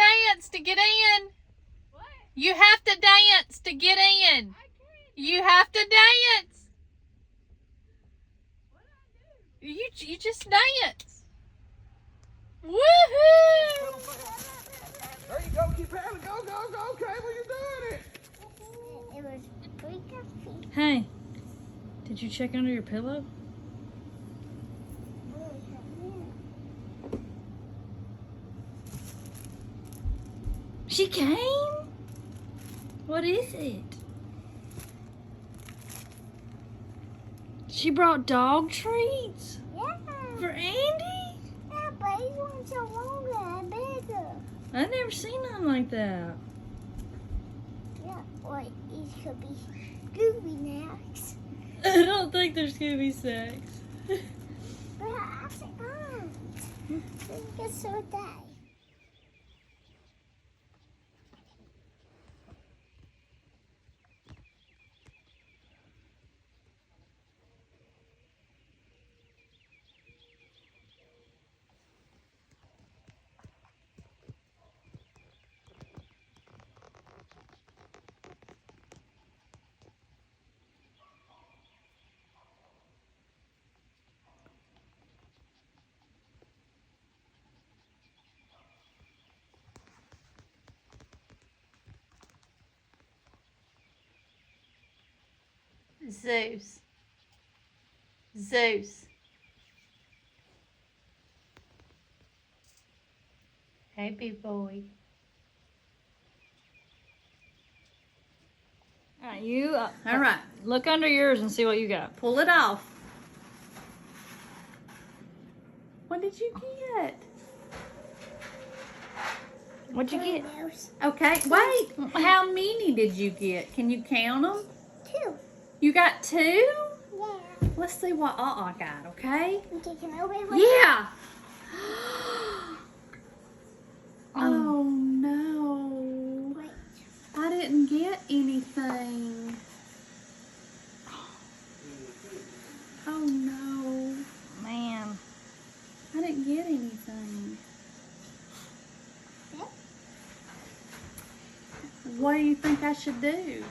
dance to get in. What? You have to dance to get in. You have to dance. What do I do? You just dance. Woohoo! There you go, keep paddling, go, go, go, Callie, you're doing it. It was pretty comfy. Hey, did you check under your pillow? She came? What is it? She brought dog treats? Yeah. For Andy? Yeah, but he wants so longer and bigger. I've never seen nothing like that. Yeah, or it could be Scooby next. I don't think there's gonna be sex. But I forgot. It's so day. Zeus. Zeus. Hey, big boy. All right, you. All right, look under yours and see what you got. Pull it off. What did you get? What'd you get? Okay, wait. How many did you get? Can you count them? 2. You got 2? Yeah. Let's see what I got, okay? Okay, can I open it? Yeah. Oh no. Wait. I didn't get anything. Oh no. Man. I didn't get anything. Yeah. What do you think I should do?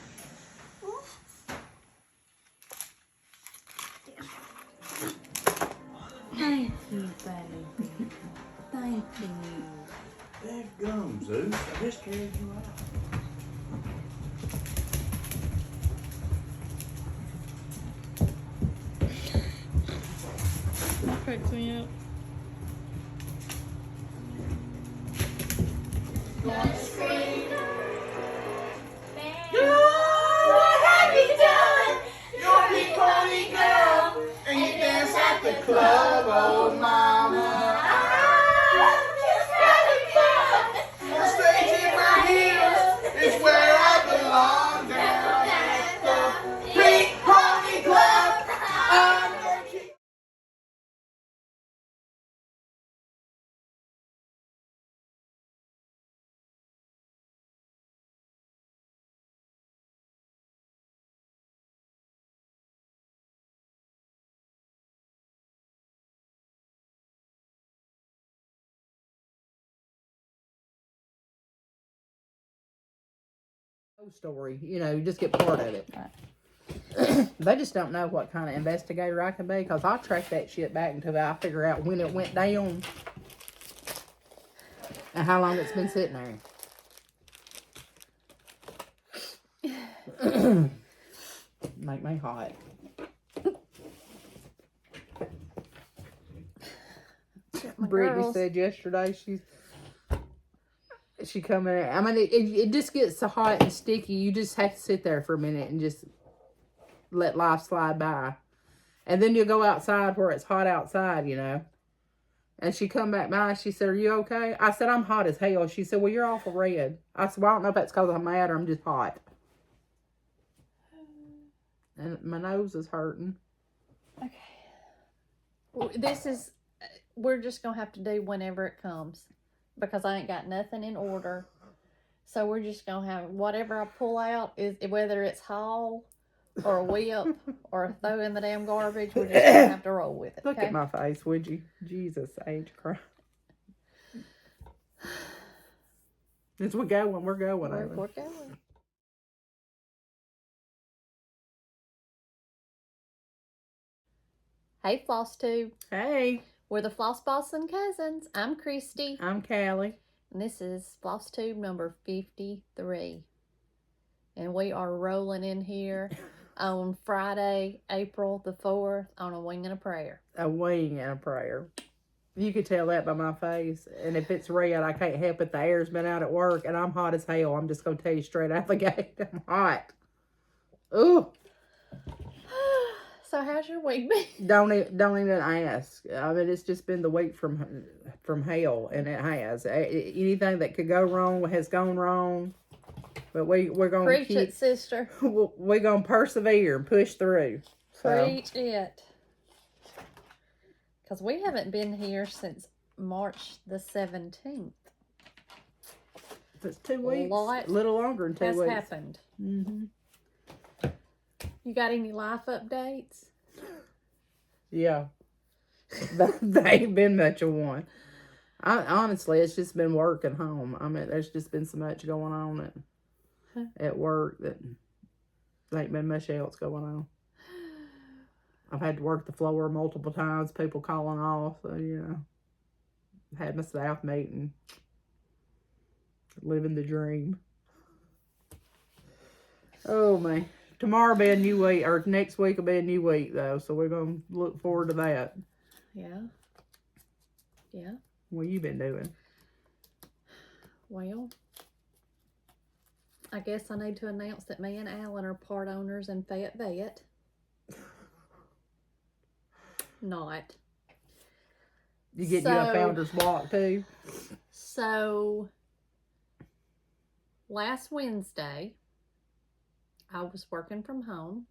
Thank you, baby. Thank you. That gum, Zeus. I just carried you out. That cracks me up. Club, old mama. I'm staging my heels. It's where I belong. Down at the Pink Pony Club. I'm gonna keep. Story, you know, you just get part of it. Right. They just don't know what kind of investigator I can be, because I'll track that shit back until I figure out when it went down and how long it's been sitting there. Make me hot. Brittany said yesterday she come in. I mean, it just gets so hot and sticky. You just have to sit there for a minute and just let life slide by. And then you'll go outside where it's hot outside, you know. And she come back by. She said, "Are you okay?" I said, "I'm hot as hell." She said, "Well, you're awful red." I said, "Well, I don't know if that's because I'm mad or I'm just hot." And my nose is hurting. Okay. Well, we're just going to have to do whenever it comes. Because I ain't got nothing in order. So we're just going to have whatever I pull out, is whether it's haul or a whip or throw in the damn garbage, we're just going to have to roll with it. Look okay? at my face, would you? Jesus H. Christ. As we're going, We're Ava. going. Hey, FlossTube. Hey, We're the Floss Bossin cousins. I'm Christy. I'm Callie. And this is FlossTube number 53. And we are rolling in here on Friday, April the 4th on a wing and a prayer. A wing and a prayer. You could tell that by my face. And if it's red, I can't help it. The air's been out at work and I'm hot as hell. I'm just going to tell you straight out the gate. I'm hot. Ooh. So how's your week been? Don't even ask. I mean, it's just been the week from hell, and it has. Anything that could go wrong has gone wrong. But we're going to Preach it, sister. We're going to persevere and push through. So. Preach it. Because we haven't been here since March the 17th. It's 2 weeks. Lot A little longer than 2 has weeks. happened. Mm-hmm. You got any life updates? Yeah. There ain't been much of one. Honestly, it's just been work at home. I mean, there's just been so much going on at work that there ain't been much else going on. I've had to work the floor multiple times, people calling off, so, you know. Had my staff meeting. Living the dream. Oh, man. Tomorrow will be a new week, or next week will be a new week, though, so we're going to look forward to that. Yeah. Yeah. What you been doing? Well, I guess I need to announce that me and Alan are part owners in Fayette Vet. Not. You get you a founder's block, too? So, last Wednesday, I was working from home.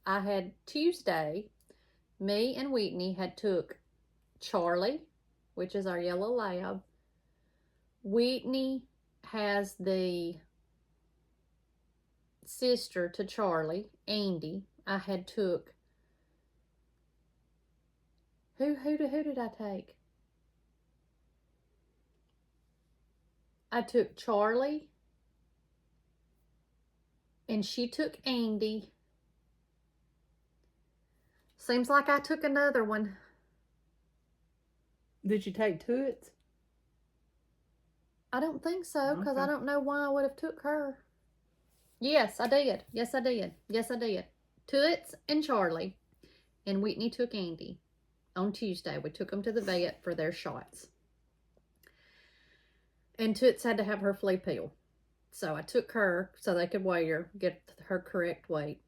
I had Tuesday, me and Whitney had took Charlie, which is our yellow lab. Whitney has the sister to Charlie, Andy. I had took, who did I take? I took Charlie, and she took Andy. Seems like I took another one. Did you take Toots? I don't think so, because I Okay. don't know why I would have took her. Yes, I did. Yes, I did. Yes, I did. Toots and Charlie, and Whitney took Andy. On Tuesday, we took them to the vet for their shots. And Toots had to have her flea pill. So I took her so they could weigh her, get her correct weight.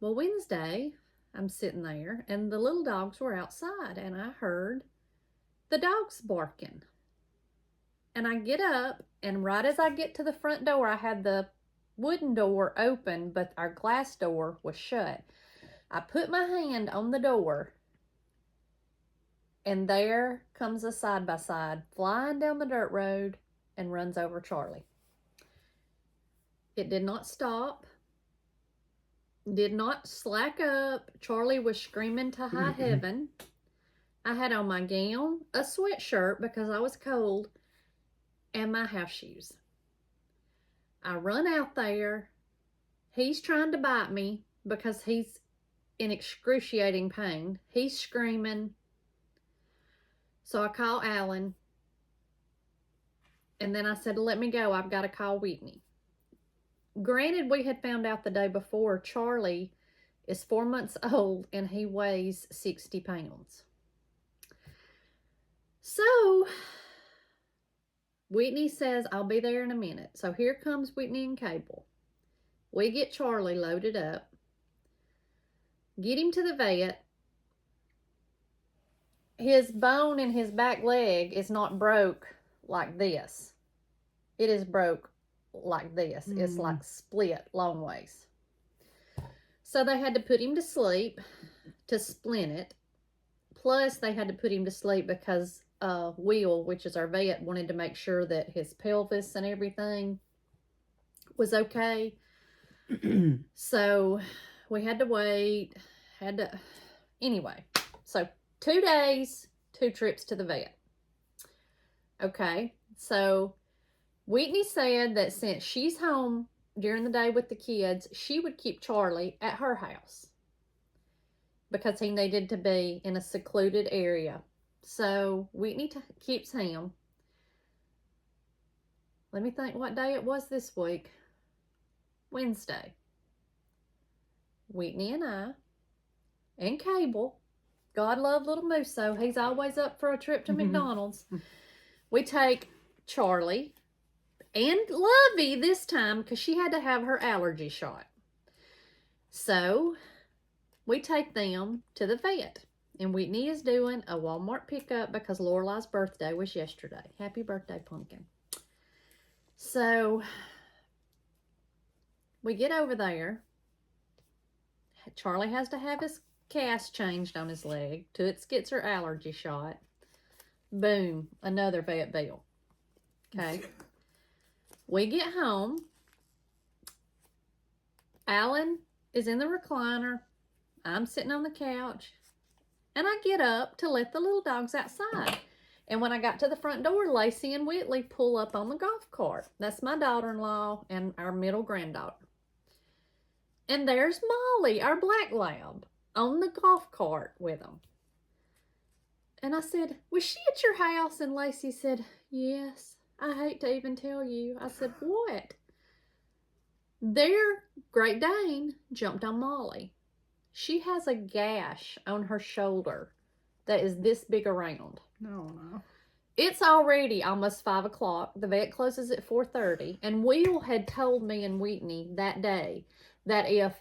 Well, Wednesday, I'm sitting there, and the little dogs were outside, and I heard the dogs barking. And I get up, and right as I get to the front door, I had the wooden door open, but our glass door was shut. I put my hand on the door, and there comes a side-by-side flying down the dirt road and runs over Charlie. It did not stop, did not slack up. Charlie was screaming to high heaven. I had on my gown, a sweatshirt because I was cold, and my house shoes. I run out there. He's trying to bite me because he's in excruciating pain. He's screaming. So I call Alan. And then I said, let me go. I've got to call Whitney. Granted, we had found out the day before Charlie is 4 months old and he weighs 60 pounds. So Whitney says, I'll be there in a minute. So here comes Whitney and Cable. We get Charlie loaded up. Get him to the vet. His bone in his back leg is not broke like this. It is broke like this. It's like split long ways. So they had to put him to sleep to splint it. Plus they had to put him to sleep because Will, which is our vet, wanted to make sure that his pelvis and everything was okay. So we had to wait. Anyway, so 2 days, 2 trips to the vet. Okay, so Whitney said that since she's home during the day with the kids, she would keep Charlie at her house because he needed to be in a secluded area. So Whitney keeps him. Let me think what day it was this week. Wednesday. Whitney and I and Cable, God love little Musso, he's always up for a trip to McDonald's. We take Charlie and Lovey this time because she had to have her allergy shot. So we take them to the vet. And Whitney is doing a Walmart pickup because Lorelei's birthday was yesterday. Happy birthday, Pumpkin. So we get over there. Charlie has to have his cast changed on his leg. Toots gets her allergy shot. Boom, another vet bill. Okay. We get home. Alan is in the recliner. I'm sitting on the couch. And I get up to let the little dogs outside. And when I got to the front door, Lacey and Whitley pull up on the golf cart. That's my daughter-in-law and our middle granddaughter. And there's Molly, our black lab, on the golf cart with them. And I said, was she at your house? And Lacey said, yes. I hate to even tell you. I said, what? Their Great Dane jumped on Molly. She has a gash on her shoulder that is this big around. No. It's already almost 5 o'clock. The vet closes at 4:30. And Will had told me and Whitney that day that if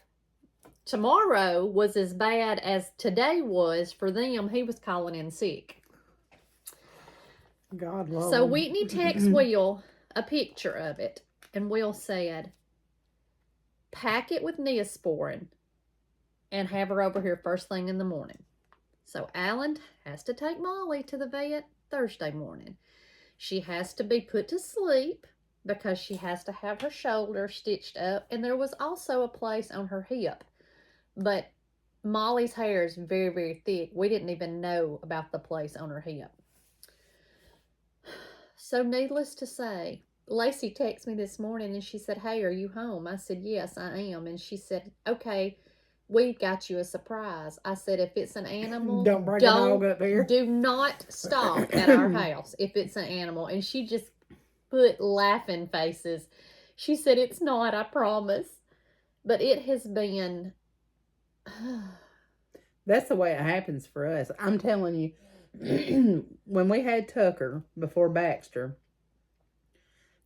tomorrow was as bad as today was for them, he was calling in sick. God love So him. Whitney texts Will a picture of it. And Will said, pack it with Neosporin and have her over here first thing in the morning. So Alan has to take Molly to the vet Thursday morning. She has to be put to sleep because she has to have her shoulder stitched up. And there was also a place on her hip. But Molly's hair is very, very thick. We didn't even know about the place on her hip. So needless to say, Lacey texted me this morning and she said, hey, are you home? I said, yes, I am. And she said, okay, we've got you a surprise. I said, if it's an animal, Don't bring a dog up here. Do not stop at our house if it's an animal. And she just put laughing faces. She said, it's not, I promise. But it has been... That's the way it happens for us. I'm telling you, when we had Tucker before Baxter,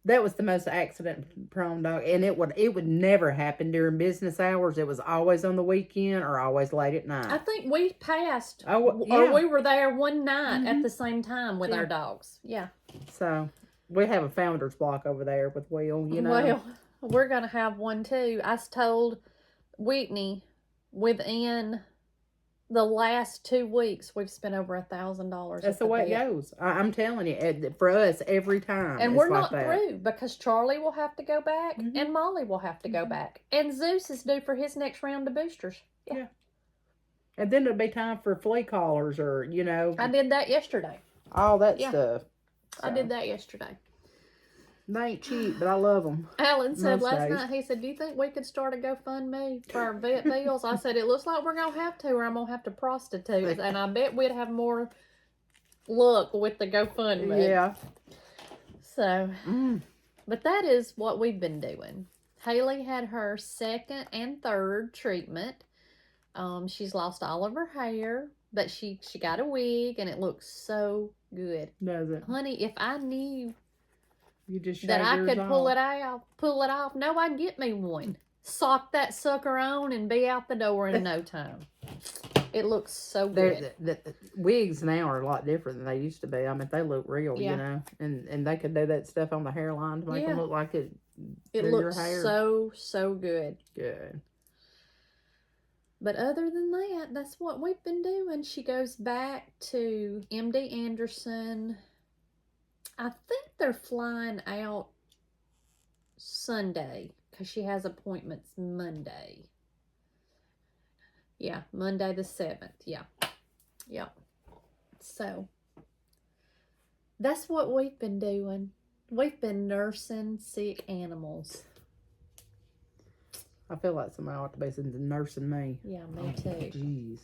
that was the most accident-prone dog, and it would never happen during business hours. It was always on the weekend or always late at night. I think we passed, Oh, yeah. or we were there one night at the same time with our dogs. Yeah. So we have a founder's block over there with Will, you know. Well, we're going to have one too. I told Whitney within the last 2 weeks, we've spent over $1,000. That's the way it goes. I'm telling you, for us, every time. And it's we're like not that. through because Charlie will have to go back and Molly will have to go back. And Zeus is due for his next round of boosters. Yeah. And then it'll be time for flea collars or, you know. I did that yesterday. All that stuff. I did that yesterday. They ain't cheap, but I love them. Alan said Most last days. night, he said, do you think we could start a GoFundMe for our vet bills? I said, it looks like we're going to have to, or I'm going to have to prostitute. And I bet we'd have more luck with the GoFundMe. Yeah. So, but that is what we've been doing. Haley had her second and third treatment. She's lost all of her hair, but she got a wig, and it looks so good. Does it? Honey, if I knew You just that I shave could yours pull off. it off. No, I'd get me one. Sock that sucker on and be out the door in no time. It looks so good. The wigs now are a lot different than they used to be. I mean, they look real, you know. And they could do that stuff on the hairline to make them look like it. It they're looks your hair. so good. Good. But other than that, that's what we've been doing. She goes back to MD Anderson. I think they're flying out Sunday because she has appointments Monday. Yeah, Monday the 7th. Yeah. Yep. So That's what we've been doing. We've been nursing sick animals. I feel like somebody ought to be nursing me. Yeah, me too. Jeez.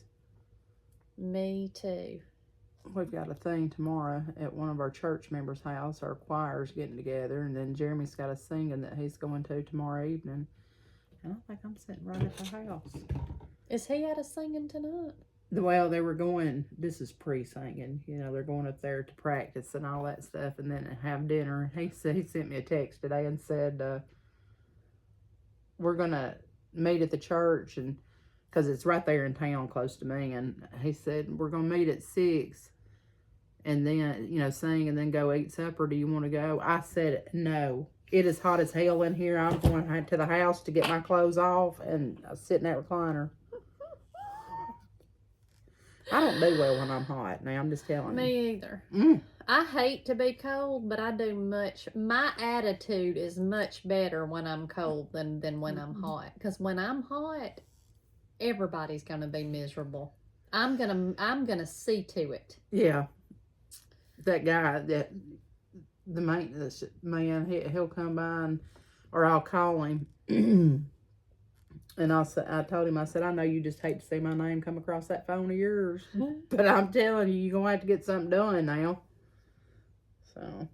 Me too. We've got a thing tomorrow at one of our church members' house. Our choir's getting together, and then Jeremy's got a singing that he's going to tomorrow evening. And I think I'm sitting right at the house. Is he at a singing tonight? Well, they were going, this is pre-singing, you know, they're going up there to practice and all that stuff, and then have dinner. He sent me a text today and said, we're going to meet at the church, and because it's right there in town close to me, and he said, we're going to meet at 6, and then, you know, sing, and then go eat supper. Do you want to go? I said, no. It is hot as hell in here. I'm going to the house to get my clothes off, and I sit in that recliner. I don't do well when I'm hot. Now, I'm just telling you. Me either. I hate to be cold, but I do much. My attitude is much better when I'm cold than when I'm hot. Because when I'm hot, everybody's gonna be miserable. I'm gonna see to it. Yeah. That guy, the maintenance man, he'll come by or I'll call him. And I told him, I said, I know you just hate to see my name come across that phone of yours. But I'm telling you, you're going to have to get something done now. So,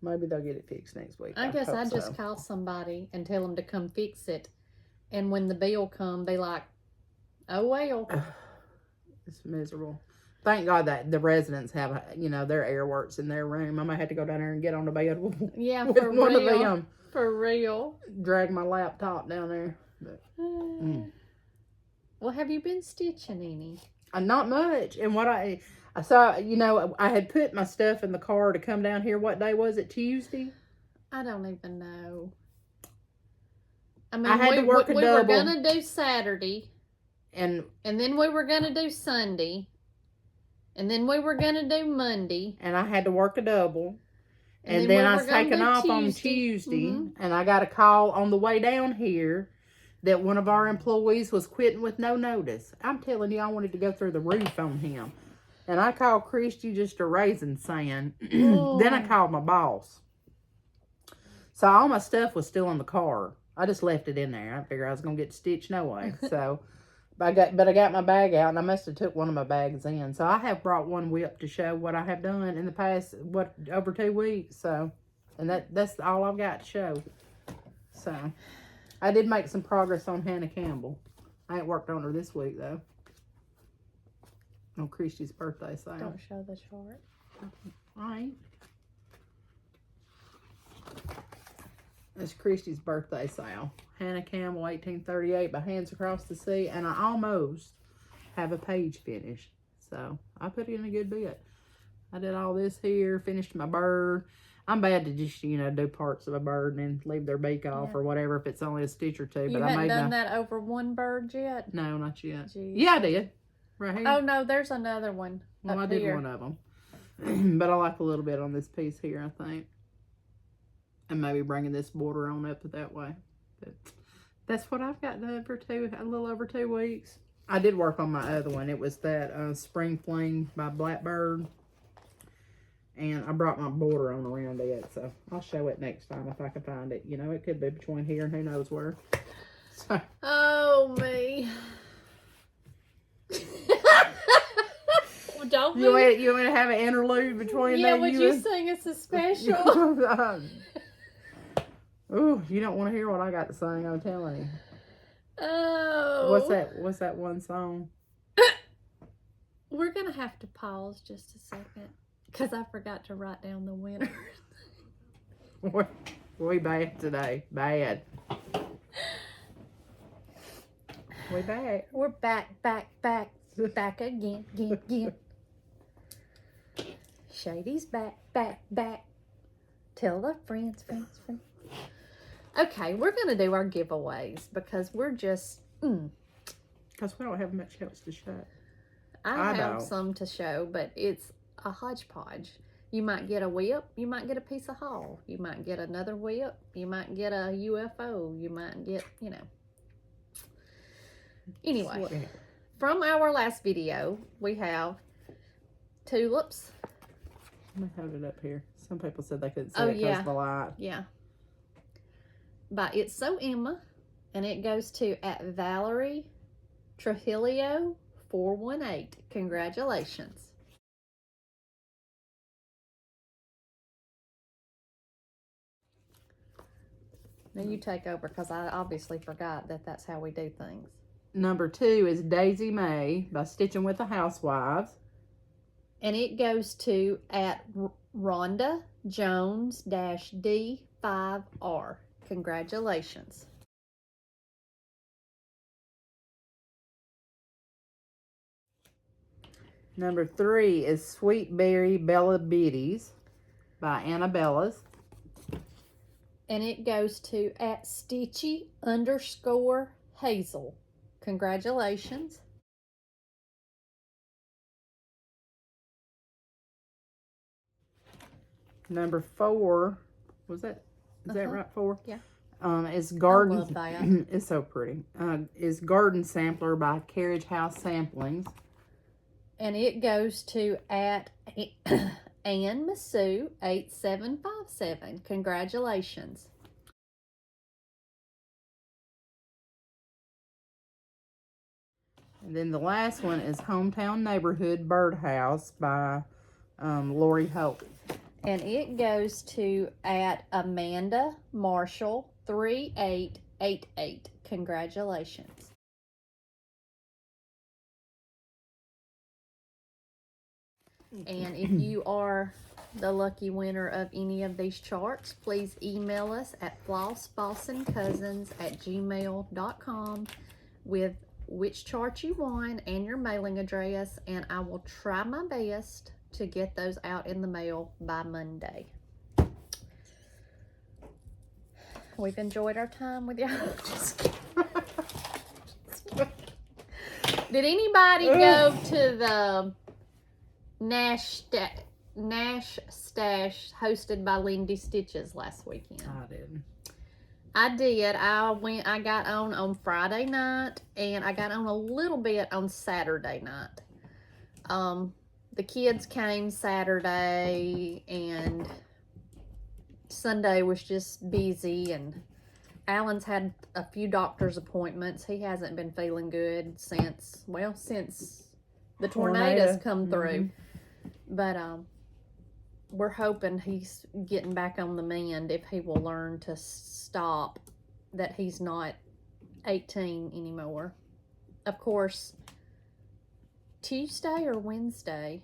maybe they'll get it fixed next week. I guess I hope just so. call somebody and tell them to come fix it. And when the bill come, be like, oh, well. It's miserable. Thank God that the residents have, you know, their air works in their room. I might have to go down there and get on the bed with Yeah, with for one real. of them. For real. Drag my laptop down there. But, Well, have you been stitching any? not much. And what I saw, you know, I had put my stuff in the car to come down here. What day was it? Tuesday? I don't even know. I mean, I had to work a we double. were going to do Saturday. And then we were going to do Sunday. And then we were going to do Monday. and I had to work a double. And we then I were was gonna taking do off on Tuesday. Tuesday. Mhm. And I got a call on the way down here that one of our employees was quitting with no notice. I'm telling you, I wanted to go through the roof on him. And I called Christy just a raisin sand. Then I called my boss. So all my stuff was still in the car. I just left it in there. I figured I was going to get stitched no way. So, but I got my bag out, and I must have took one of my bags in. So I have brought one whip to show what I have done in the past, over 2 weeks. So, and that's all I've got to show. So, I did make some progress on Hannah Campbell. I ain't worked on her this week, though. On Christy's birthday sale. Don't show the chart. I ain't. It's Christy's birthday sale. Hannah Campbell, 1838, by Hands Across the Sea. And I almost have a page finished. So, I put in a good bit. I did all this here, finished my bird. I'm bad to just, you know, do parts of a bird and then leave their beak off or whatever if it's only a stitch or two. You But I haven't made done that over one bird yet? No, not yet. Jeez. Yeah, I did. Right here. Oh, no, there's another one. Well, up I did here. one of them. But I like a little bit on this piece here, I think. And maybe bringing this border on up that way. But that's what I've got done for a little over 2 weeks. I did work on my other one. It was that Spring Fling by Blackbird. And I brought my border on around it. So I'll show it next time if I can find it. You know, it could be between here and who knows where. So. Oh, me. Don't You want to have an interlude between yeah, that? would you sing us a special? Ooh, you don't want to hear what I got to sing, I'm telling you. Oh. What's that one song? We're going to have to pause just a second. Because I forgot to write down the winner. We bad today. Bad. We back. We're back again. Shady's back. Tell the friends. Okay, we're going to do our giveaways because we're just, Because we don't have much else to show. I have don't. some to show, but it's a hodgepodge. You might get a whip, you might get a piece of haul, you might get another whip, you might get a UFO, you might get, you know. Anyway, from our last video, we have tulips, Let me hold it up here. Some people said they couldn't see Oh, it because yeah. of the light. Yeah. By It's So Emma. And it goes to at Valerie Trujillo 418. Congratulations. Now you take over because I obviously forgot that that's how we do things. Number 2 is Daisy May by Stitching with the Housewives. And it goes to at Rhonda Jones-D5R. Congratulations. Number 3 is Sweet Berry Bella Biddies by Annabella's. And it goes to at Stitchy_Hazel. Congratulations. Number 4, was that, is that right, 4? Yeah. Is Garden. I love that. It's so pretty. Is Garden Sampler by Carriage House Samplings. And it goes to at Ann Massou 8757. Congratulations. And then the last one is Hometown Neighborhood Birdhouse by Lori Hope. And it goes to at Amanda Marshall 3888. Congratulations. And if you are the lucky winner of any of these charts, please email us at flossbossincousins@gmail.com with which chart you won and your mailing address, and I will try my best to get those out in the mail by Monday. We've enjoyed our time with y'all. Did anybody go to the Nash Stash hosted by Lindy Stitches last weekend? I didn't. I did. I got on Friday night, and I got on a little bit on Saturday night. The kids came Saturday, and Sunday was just busy, and Alan's had a few doctor's appointments. He hasn't been feeling good since the tornadoes come through. But we're hoping he's getting back on the mend if he will learn to stop, that he's not 18 anymore. Of course, Tuesday or Wednesday,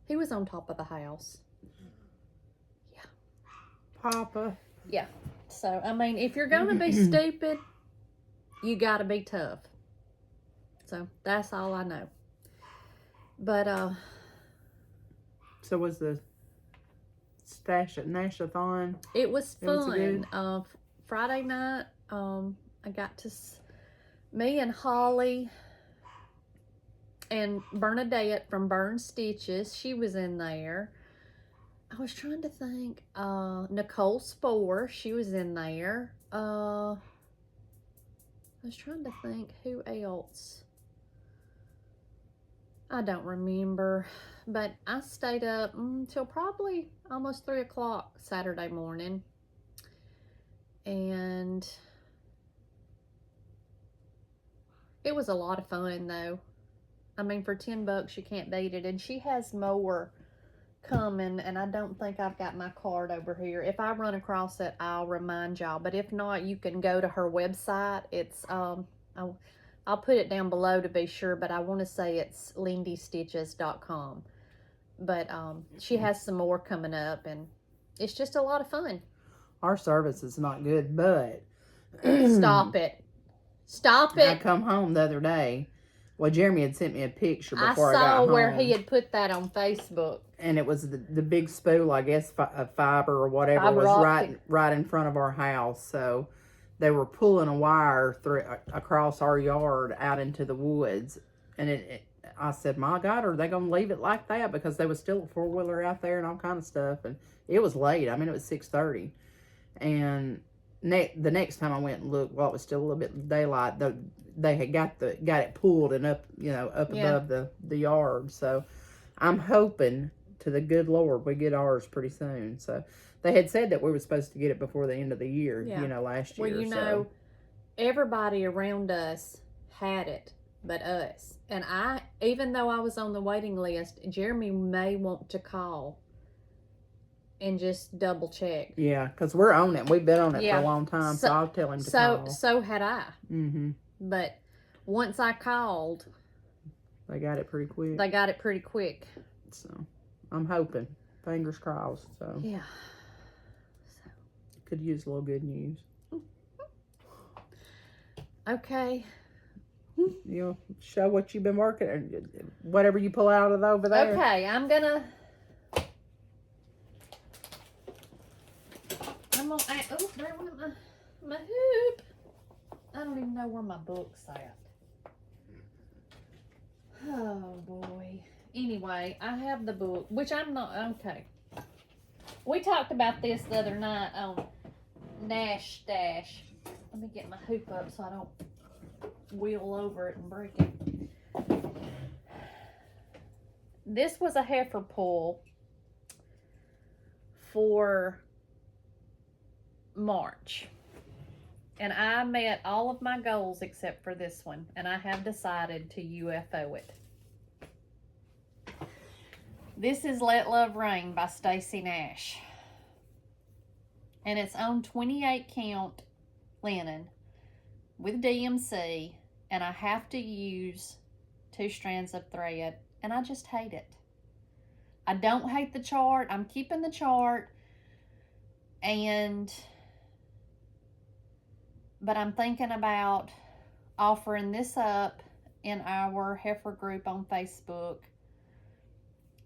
he was on top of the house. Yeah. Papa. Yeah. So, I mean, if you're going to be stupid, you got to be tough. So, that's all I know. But, So was the stash at Nashathon? it was It was fun. good. Friday night, I got to, me and Holly and Bernadette from Burn Stitches, she was in there. I was trying to think, Nichol Spore, she was in there. I was trying to think who else. I don't remember, but I stayed up until probably almost 3 o'clock Saturday morning. And it was a lot of fun, though. I mean, for $10, you can't beat it. And she has more coming, and I don't think I've got my card over here. If I run across it, I'll remind y'all. But if not, you can go to her website. It's I'll put it down below to be sure, but I want to say it's lindystitches.com. But she has some more coming up, and it's just a lot of fun. Our service is not good, but Stop it. Stop I it. come home the other day. Well, Jeremy had sent me a picture I before I got saw home. where he had put that on Facebook. And it was the big spool, I guess, of fiber or whatever, Fiber was optic. right in front of our house. So they were pulling a wire across our yard out into the woods. And I said, my God, are they going to leave it like that? Because there was still a four-wheeler out there and all kind of stuff. And it was late. I mean, it was 6:30. And the next time I went and looked, while it was still a little bit of daylight, they had got it pulled and up, up Yeah. above the yard. So I'm hoping to the good Lord we get ours pretty soon. So they had said that we were supposed to get it before the end of the year, Yeah. you know, last year. Well, you so. know, everybody around us had it but us. And even though I was on the waiting list, Jeremy may want to call and just double check. Yeah, because we're on it. We've been on it Yeah. for a long time, so I'll tell him to call. So had I. Mm-hmm. But once I called, They got it pretty quick. they got it pretty quick. So I'm hoping. Fingers crossed. So Yeah. could use a little good news. Okay. You know, show what you've been working, or whatever you pull out of over there. Okay, I'm gonna oh, there went my hoop. I don't even know where my book's at. Oh boy. Anyway, I have the book, which I'm not, okay. We talked about this the other night on Nash Stash. Let me get my hoop up so I don't wheel over it and break it. This was a heifer pull for March. And I met all of my goals except for this one. And I have decided to UFO it. This is Let Love Rain by Stacy Nash. And it's on 28 count linen with DMC. And I have to use 2 strands of thread. And I just hate it. I don't hate the chart. I'm keeping the chart. But I'm thinking about offering this up in our heifer group on Facebook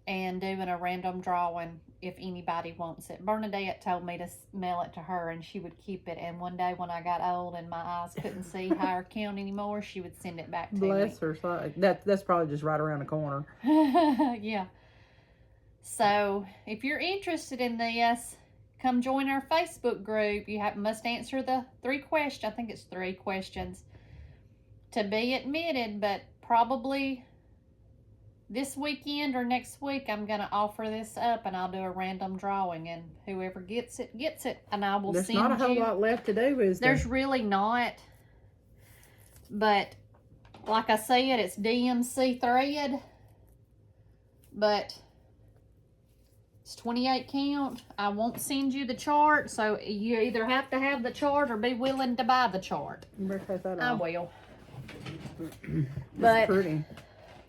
and doing a random drawing if anybody wants it. Bernadette told me to mail it to her and she would keep it. And one day when I got old and my eyes couldn't see higher count anymore, she would send it back to me. Bless her. So that's probably just right around the corner. Yeah. So if you're interested in this, come join our Facebook group. You must answer the 3 questions. I think it's 3 questions to be admitted, but probably this weekend or next week I'm going to offer this up and I'll do a random drawing, and whoever gets it, gets it. And I will There's send you. not a whole lot left to do, is there? There's really not. But like I said, it's DMC thread. But it's 28 count. I won't send you the chart, so you either have to have the chart or be willing to buy the chart. You better take that I off. will. It's But pretty.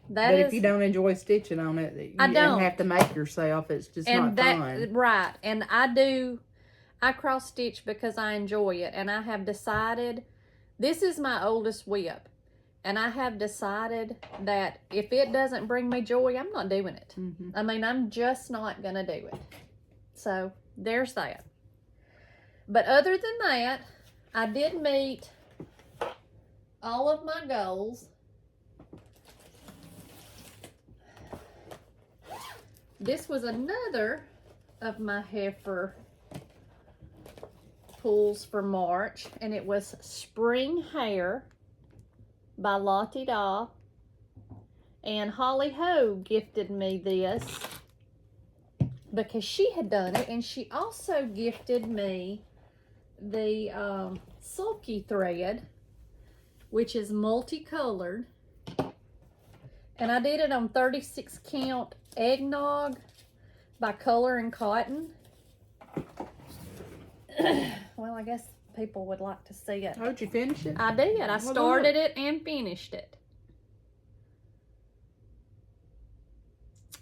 that But is, if you don't enjoy stitching on it, you I don't. have to make yourself. It's just and not that fun. right. And I cross stitch because I enjoy it, and I have decided this is my oldest whip. And I have decided that if it doesn't bring me joy, I'm not doing it. Mm-hmm. I mean, I'm just not going to do it. So, there's that. But other than that, I did meet all of my goals. This was another of my heifer pulls for March. And it was Spring Hair by Lottie Da, and Holly Ho gifted me this because she had done it, and she also gifted me the sulky thread, which is multicolored, and I did it on 36 count eggnog by Color and Cotton. Well, I guess people would like to see it. Oh, did you finish it? I did. I started it and finished it.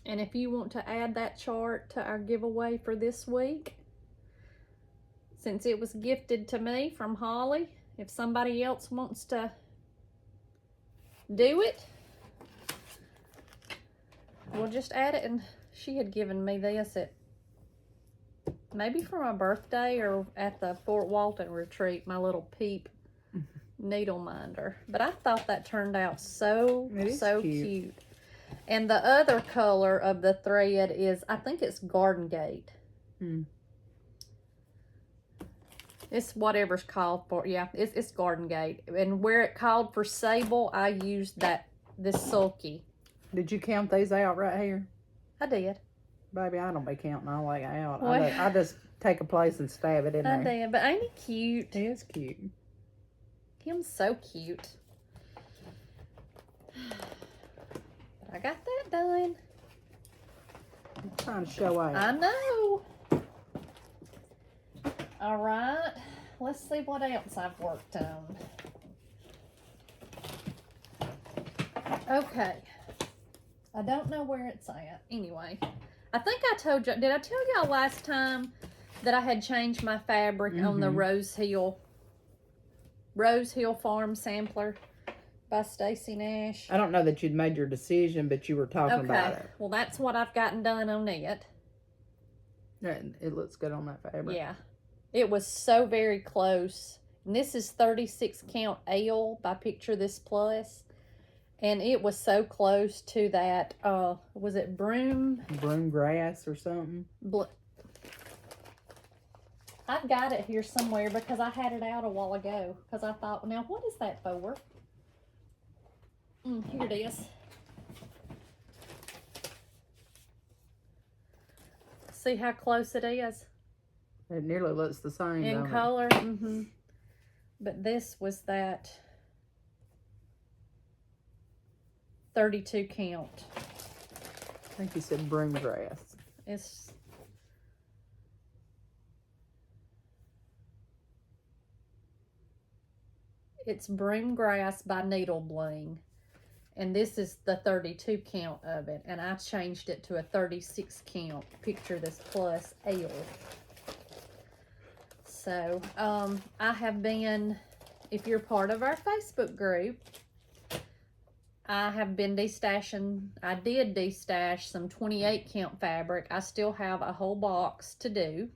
And if you want to add that chart to our giveaway for this week, since it was gifted to me from Holly, if somebody else wants to do it, we'll just add it. And she had given me this at maybe for my birthday or at the Fort Walton retreat, my little Peep needle minder. But I thought that turned out so cute. And the other color of the thread is, I think it's Garden Gate. It's whatever's called for, yeah, it's Garden Gate. And where it called for sable, I used this sulky. Did you count these out right here? I did. Baby, I don't be counting all that out. Well- I just take a place and stab it in I there. did, but ain't he cute? He is cute. Him's so cute. But I got that done. I'm trying to show out. I know. All right. Let's see what else I've worked on. Okay. I don't know where it's at. Anyway, I think I told you. Did I tell y'all last time that I had changed my fabric on the Rose Hill Farm sampler by Stacy Nash? I don't know that you'd made your decision, but you were talking about it. Well, that's what I've gotten done on it. It looks good on that fabric. Yeah. It was so very close. And this is 36 count L by Picture This Plus. And it was so close to that, was it broom grass or something? I've got it here somewhere because I had it out a while ago. Because I thought, now what is that for? Here it is. See how close it is? It nearly looks the same. In don't color. But this was that 32 count. I think you said broom grass. It's broom grass by Needle Bling. And this is the 32 count of it. And I changed it to a 36 count. Picture This Plus L. So, I have been, if you're part of our Facebook group, I have been destashing, I did destash some 28 count fabric. I still have a whole box to do.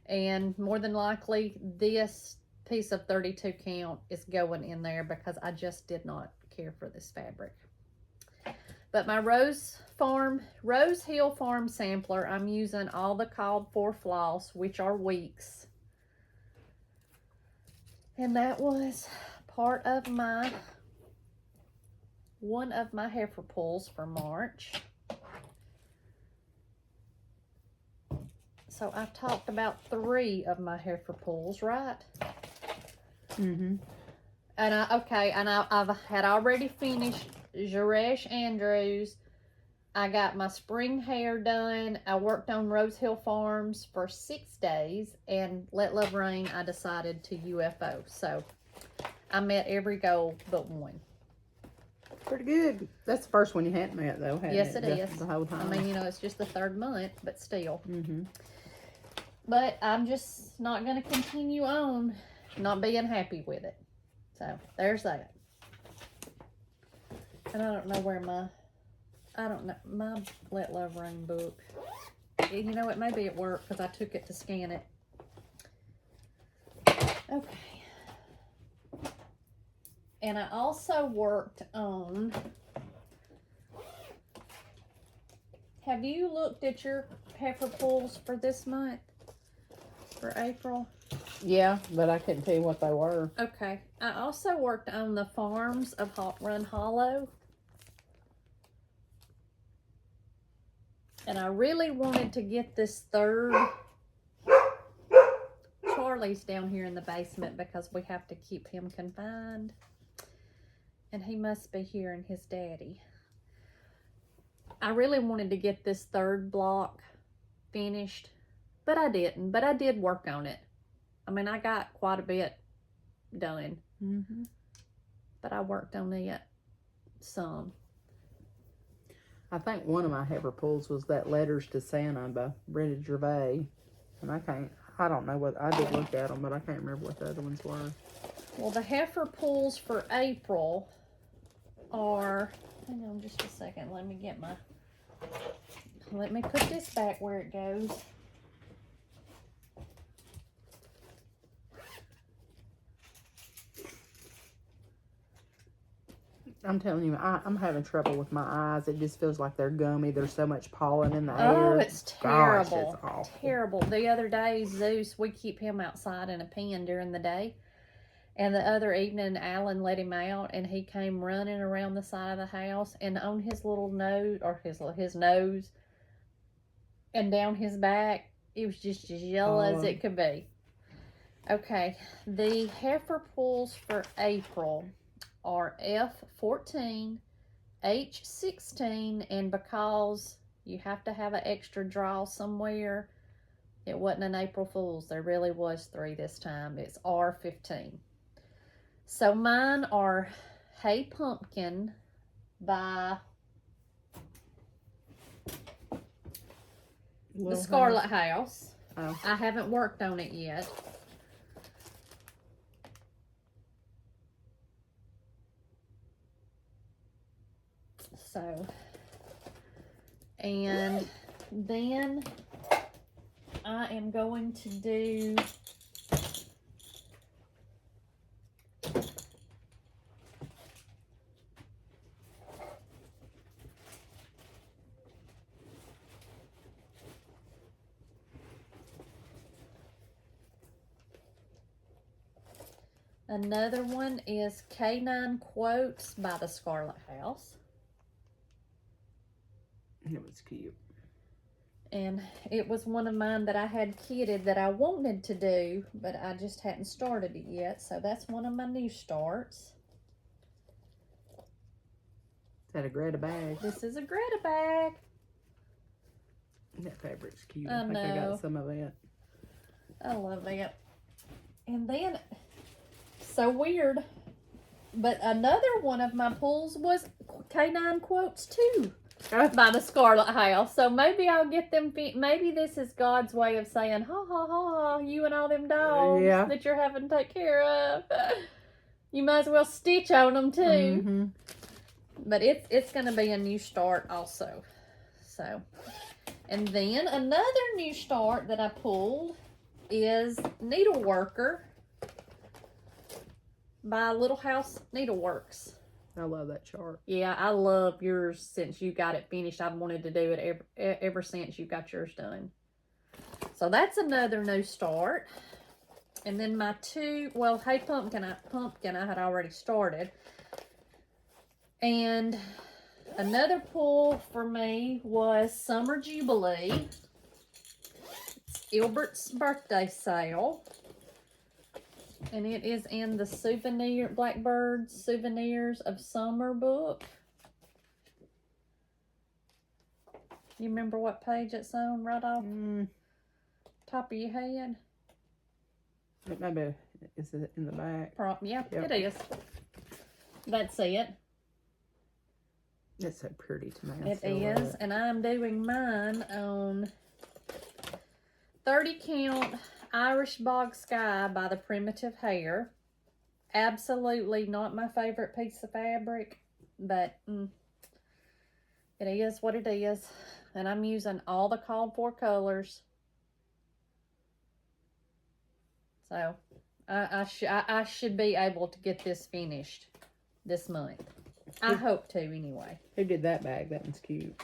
And more than likely, this piece of 32 count is going in there because I just did not care for this fabric. But my Rose Hill Farm sampler, I'm using all the called for floss, which are weeks. And that was part of one of my heifer pulls for March. So I've talked about 3 of my heifer pulls, right? And I've had already finished Jaresh Andrews. I got my spring hair done. I worked on Rose Hill Farms for 6 days, and Let Love Rain, I decided to UFO. So I met every goal but one. Pretty good. That's the first one you hadn't met, though, hadn't Yes, it? it is. The whole time. I mean, it's just the 3rd month, but still. But I'm just not going to continue on not being happy with it. So there's that. And I don't know where my Let Love Rain book. You know, it may be at work because I took it to scan it. Okay. And I also worked on, have you looked at your heifer pulls for this month? For April? Yeah, but I couldn't tell you what they were. Okay. I also worked on the Farms of Hot Run Hollow. And I really wanted to get this 3rd. Charlie's down here in the basement because we have to keep him confined. And he must be hearing his daddy. I really wanted to get this 3rd block finished, but I didn't. But I did work on it. I mean, I got quite a bit done. But I worked on it some. I think one of my heifer pulls was that Letters to Santa by Brenda Gervais. And I don't know what, I did look at them, but I can't remember what the other ones were. Well, the heifer pulls for April are, hang on just a second, let me put this back where it goes. I'm telling you, I'm having trouble with my eyes. It just feels like they're gummy. There's so much pollen in the air. Oh, it's terrible. Gosh, it's awful. Terrible. The other day, Zeus, we keep him outside in a pen during the day. And the other evening, Alan let him out, and he came running around the side of the house. And on his little nose, or his nose, and down his back, it was just as yellow as Oh. it could be. Okay, the heifer pulls for April are F14, H16, and because you have to have an extra draw somewhere, it wasn't an April Fool's. There really was 3 this time. It's R15. So mine are Hey Pumpkin by the Scarlet House. Oh. I haven't worked on it yet. So, and then I am going to do another one is K9 Quotes by the Scarlet House. It was cute. And it was one of mine that I had kitted that I wanted to do, but I just hadn't started it yet. So that's one of my new starts. Is that a Greta bag? This is a Greta bag. That fabric's cute. I I think I know. got some of it. I love that. And then, so weird, but another one of my pulls was K9 Quotes too. By the Scarlet House. So maybe I'll get them. Maybe this is God's way of saying, ha ha ha, you and all them dogs Yeah. that you're having to take care of. You might as well stitch on them too. Mm-hmm. But it's going to be a new start also. So, and then another new start that I pulled is Needleworker by Little House Needleworks. I love that chart. Yeah, I love yours since you got it finished. I've wanted to do it ever since you got yours done. So that's another new start. And then my two, well, Hey Pumpkin I had already started. And another pull for me was Summer Jubilee. It's ILLBERT'S birthday sale. And it is in the souvenir, Blackbird's Souvenirs of Summer book. You remember what page it's on right off top of your head? It might be, is it in the back? Yeah, Yep. it is. That's it. It's so pretty to me. I It still love is. it. And I'm doing mine on 30 count Irish Bog Sky by the Primitive Hair. Absolutely not my favorite piece of fabric, but it is what it is. And I'm using all the called for colors. So I should be able to get this finished this month. I hope to anyway. Who did that bag? That one's cute.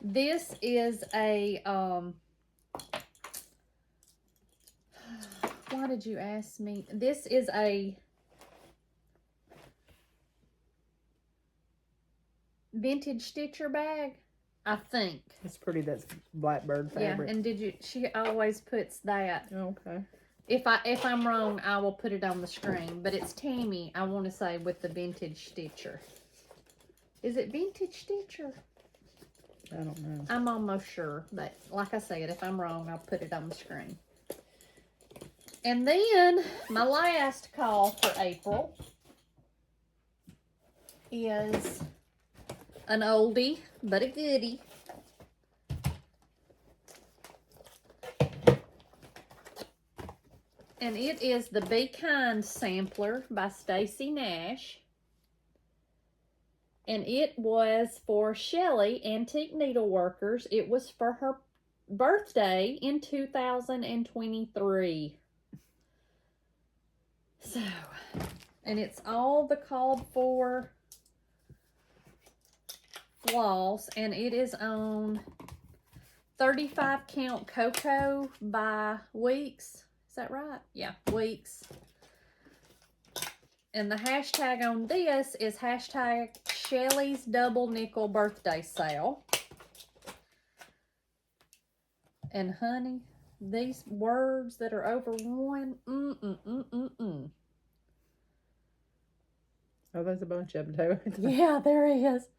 This is a why did you ask me? This is a vintage stitcher bag, I think. It's pretty. That's Blackbird fabric. Yeah, and she always puts that. Okay. If I'm wrong, I will put it on the screen. But it's Tammy, I want to say, with the vintage stitcher. Is it vintage stitcher? I don't know. I'm almost sure, but like I said, if I'm wrong, I'll put it on the screen. And then my last call for April is an oldie but a goodie. And it is the Be Kind Sampler by Stacy Nash. And it was for Shellie, Antique Needleworkers. It was for her birthday in 2023. So, and it's all the called for floss. And it is on 35 count Cocoa by Weeks. Is that right? Yeah, Weeks. And the hashtag on this is hashtag Shelley's Double Nickel Birthday Sale. And honey, these words that are over one, Oh, there's a bunch of them too. Yeah, there is.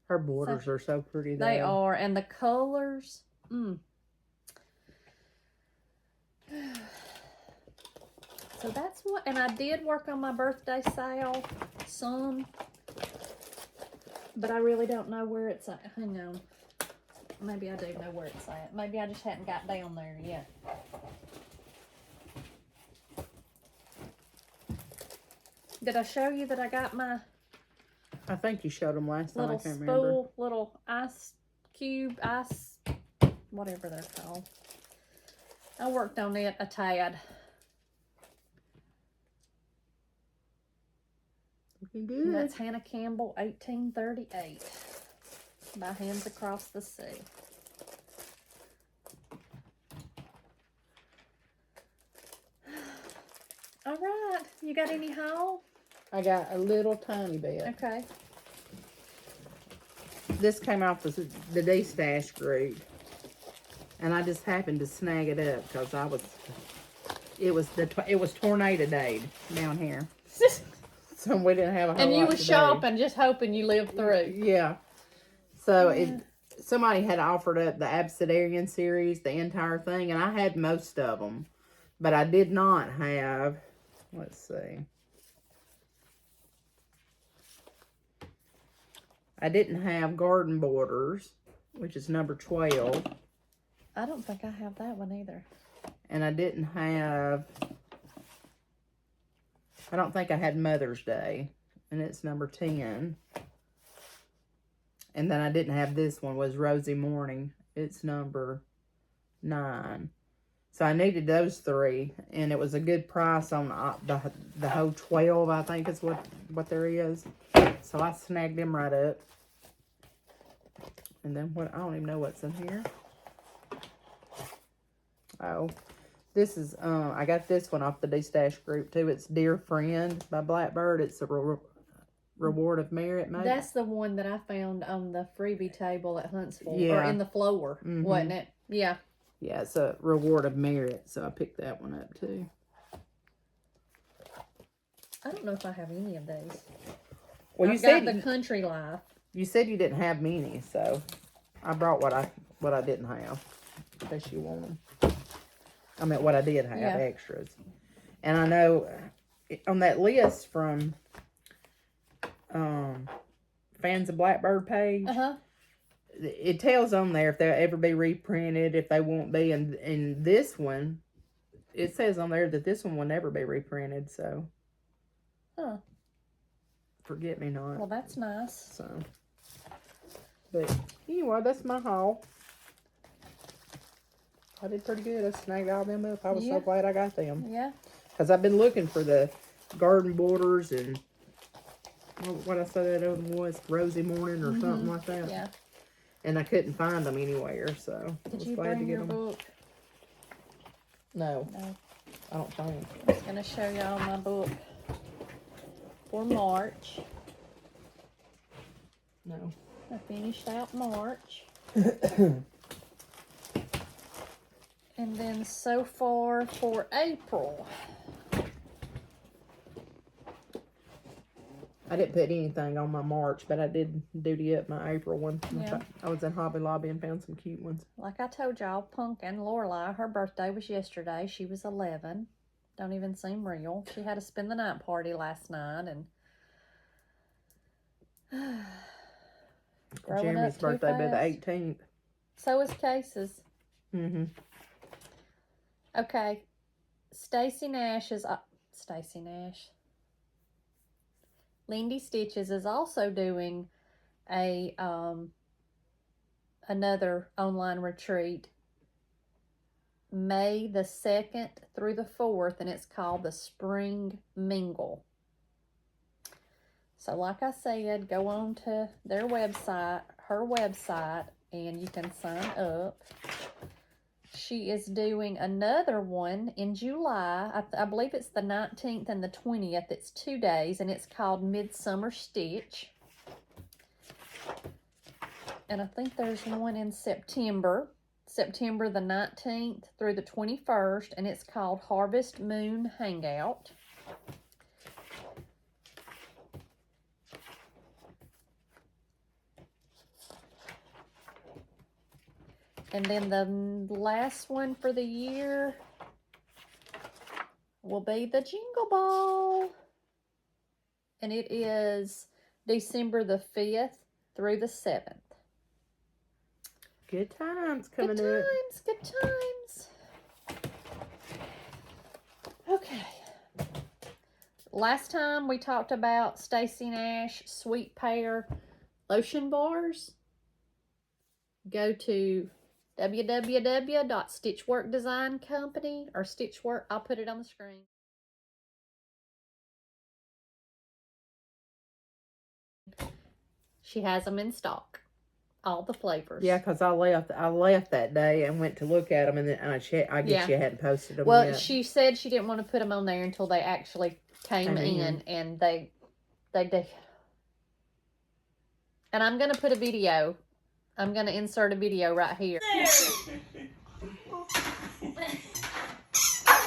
Her borders are so pretty though. They are, and the colors. So that's what, and I did work on my birthday sale some, but I really don't know where it's at. Hang on. Maybe I do know where it's at. Maybe I just hadn't got down there yet. Did I show you that I got my I think you showed them last time. I little can't remember. spool, little ice cube, ice, whatever they're called. I worked on it a tad. Looking good. And that's Hannah Campbell, 1838, by Hands Across the Sea. All right, you got any haul? I got a little tiny bit. Okay. This came off the D-Stash group, and I just happened to snag it up because it was tornado day down here, so we didn't have a whole And you lot were to do. shopping, just hoping you lived through. Yeah. So somebody had offered up the Absidarian series, the entire thing, and I had most of them, but I did not have. Let's see. I didn't have Garden Borders, which is number 12. I don't think I have that one either. And I didn't have, I don't think I had Mother's Day, and it's number 10. And then I didn't have this one, was Rosie Morning. It's number 9. So I needed those 3, and it was a good price on the whole 12, I think is what there is. So I snagged them right up. And then what, I don't even know what's in here. Oh, this is, I got this one off the D-Stash group too. It's Dear Friend by Blackbird. It's a reward of merit, maybe. That's the one that I found on the freebie table at Huntsville. Or Yeah. in the floor, wasn't it? Yeah. Yeah, it's a reward of merit. So I picked that one up too. I don't know if I have any of these. Well, I've you said got the Country Life. you said you didn't have many, so I brought what I didn't have. In case you want them. I mean, what I did have, Yeah. extras. And I know on that list from Fans of Blackbird page, it tells on there if they'll ever be reprinted, if they won't be. And this one, it says on there that this one will never be reprinted, so. Huh. Forget me not. Well, that's nice. So. But anyway, that's my haul. I did pretty good. I snagged all them up. I was so glad I got them. Yeah. Because I've been looking for the Garden Borders and what I said that other one was, Rosie Morning or something like that. Yeah. And I couldn't find them anywhere, so I Did was you glad to bring get your them. book? No, No. I don't think. I was going to show y'all my book for March. No. I finished out March. And then so far for April. I didn't put anything on my March, but I did duty up my April one. Yeah. I was in Hobby Lobby and found some cute ones. Like I told y'all, Pumpkin, Lorelai, her birthday was yesterday. She was 11. Don't even seem real. She had a spend the night party last night, and growing Jeremy's up too birthday be fast. the 18th. So is Case's. Mm-hmm. Okay, Stacy Nash is Stacy Nash. Lindy Stitches is also doing a another online retreat May the 2nd through the 4th, and it's called the Spring Mingle. So like I said, go on to their website, her website, and you can sign up. She is doing another one in July. I believe it's the 19th and the 20th. It's 2 days, and it's called Midsummer Stitch. And I think there's one in September the 19th through the 21st, and it's called Harvest Moon Hangout. And then the last one for the year will be the Jingle Ball. And it is December the 5th through the 7th. Good times coming Good up. times, good times. Okay. Last time we talked about Stacy Nash Sweet Pear lotion bars. Go to www.StitckWork Design Company or StitckWork. I'll put it on the screen. She has them in stock. All the flavors. Yeah, because I left that day and went to look at them, and then I checked. I guess you hadn't posted them Well, yet. she said she didn't want to put them on there until they actually came in, and they. And I'm gonna put a video. I'm gonna insert a video right here. See?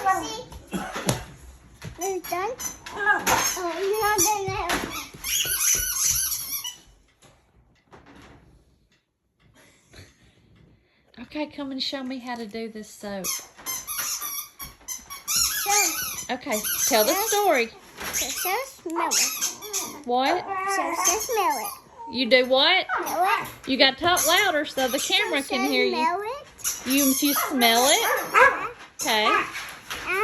Are you done? Oh, you're not done now. Okay, come and show me how to do this soap. So, Okay, tell the story. so smell it. What? So smell it. You do what? Smell it. You got to talk louder so the camera can hear you. Smell it. You smell it? Okay. And I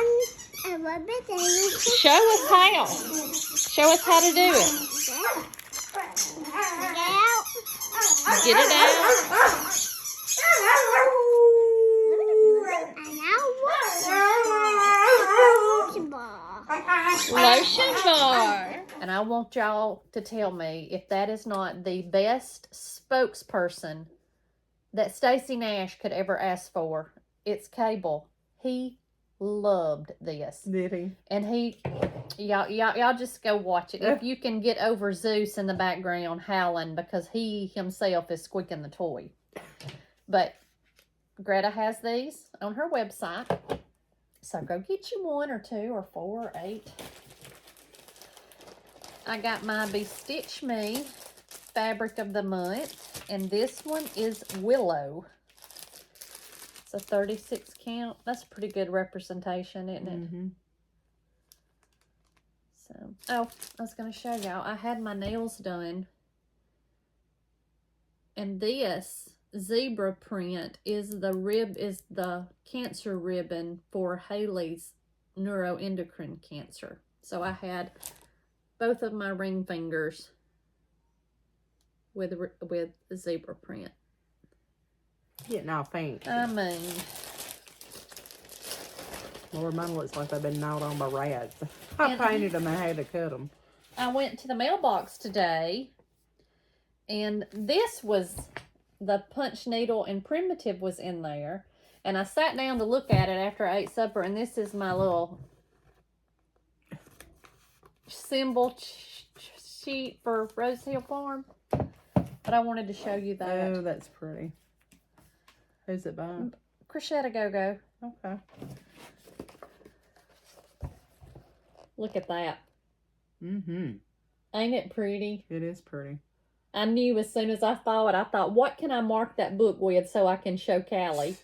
rub it and you can Show us how. Show us how to do it. get Get out. it out. And now what? Lotion bar. And I want y'all to tell me if that is not the best spokesperson that Stacy Nash could ever ask for. It's Cable. He loved this. Did he? And y'all just go watch it. If you can get over Zeus in the background howling because he himself is squeaking the toy. But Greta has these on her website. So go get you 1 or 2 or 4 or 8. I got my Bestitch Me fabric of the month. And this one is Willow. It's a 36 count. That's a pretty good representation, isn't it? Mm-hmm. So, oh, I was going to show y'all. I had my nails done. And this zebra print is the cancer ribbon for Haley's neuroendocrine cancer. So I had both of my ring fingers with zebra print. Getting all faint. I mean, Lord, mine looks like they've been gnawed on by rats. I painted them and I had to cut them. I went to the mailbox today, and this was the punch needle and primitive was in there. And I sat down to look at it after I ate supper, and this is my little symbol sheet for Rose Hill Farm. But I wanted to show you that. Oh, that's pretty. Who's it by? Crochet Go-Go. Okay. Look at that. Mm-hmm. Ain't it pretty? It is pretty. I knew as soon as I saw it, I thought, what can I mark that book with so I can show Callie?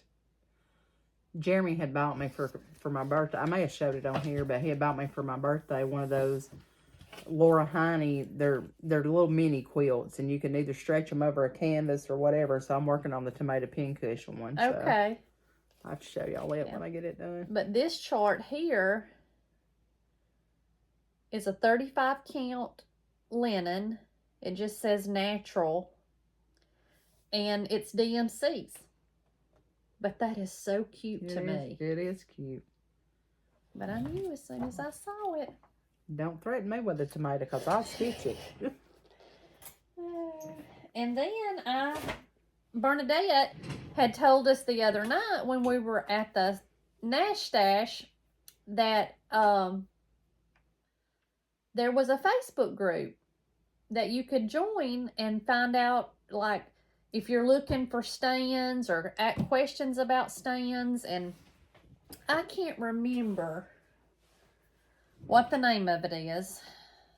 Jeremy had bought me for my birthday. I may have showed it on here, but he had bought me for my birthday one of those Laura Hiney. They're little mini quilts, and you can either stretch them over a canvas or whatever. So I'm working on the tomato pincushion one. So Okay. I'll have to show y'all it when I get it done. But this chart here is a 35 count linen. It just says natural. And it's DMCs. But that is so cute to me. It is cute. But I knew as soon as I saw it. Don't threaten me with a tomato because I'll stitch it. And then Bernadette had told us the other night when we were at the Nash stash that there was a Facebook group that you could join and find out, like, if you're looking for stands or questions about stands, and I can't remember what the name of it is,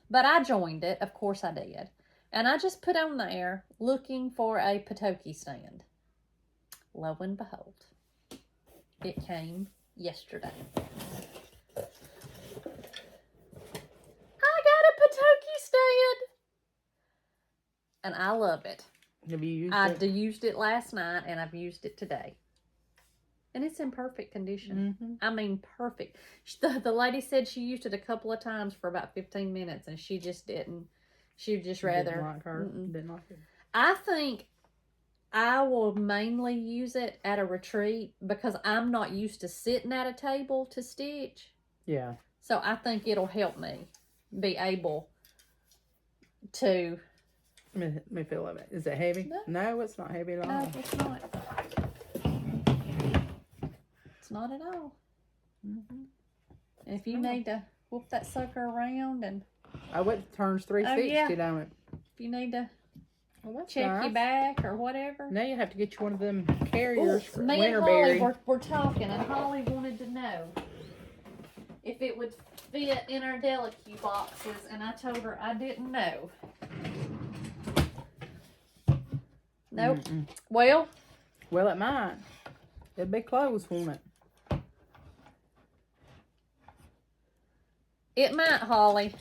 but I joined it. Of course I did. And I just put on there looking for a Patoki stand. Lo and behold, it came yesterday. I got a Patoki stand, and I love it. Have you used I it? used it last night, and I've used it today. And it's in perfect condition. Mm-hmm. I mean, perfect. The lady said she used it a couple of times for about 15 minutes, and she just didn't. She would just rather. Didn't like her. Didn't like it. I think I will mainly use it at a retreat because I'm not used to sitting at a table to stitch. Yeah. So I think it'll help me be able to. Let me feel it. Is it heavy? No, it's not heavy at all. No, it's not. It's not at all. Mm-hmm. And if you need to whoop that sucker around and. Oh, it turns 360, don't it? If you need to Well, that's check nice. your back or whatever. Now you have to get you one of them carriers for Me and Winterberry. Holly were talking, and Holly wanted to know if it would fit in our Delicue boxes, and I told her I didn't know. Nope. Mm-mm. Well, Well, it might. It'd be close, won't it? it might, Holly.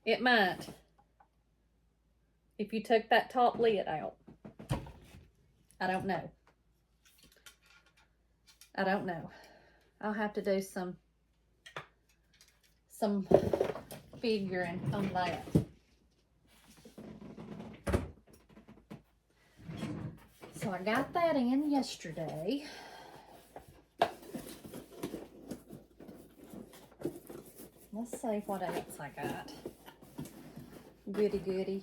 It might. If you took that top lid out. I don't know. I don't know. I'll have to do some figuring on that. So I got that in yesterday. Let's see what else I got. Goody goody.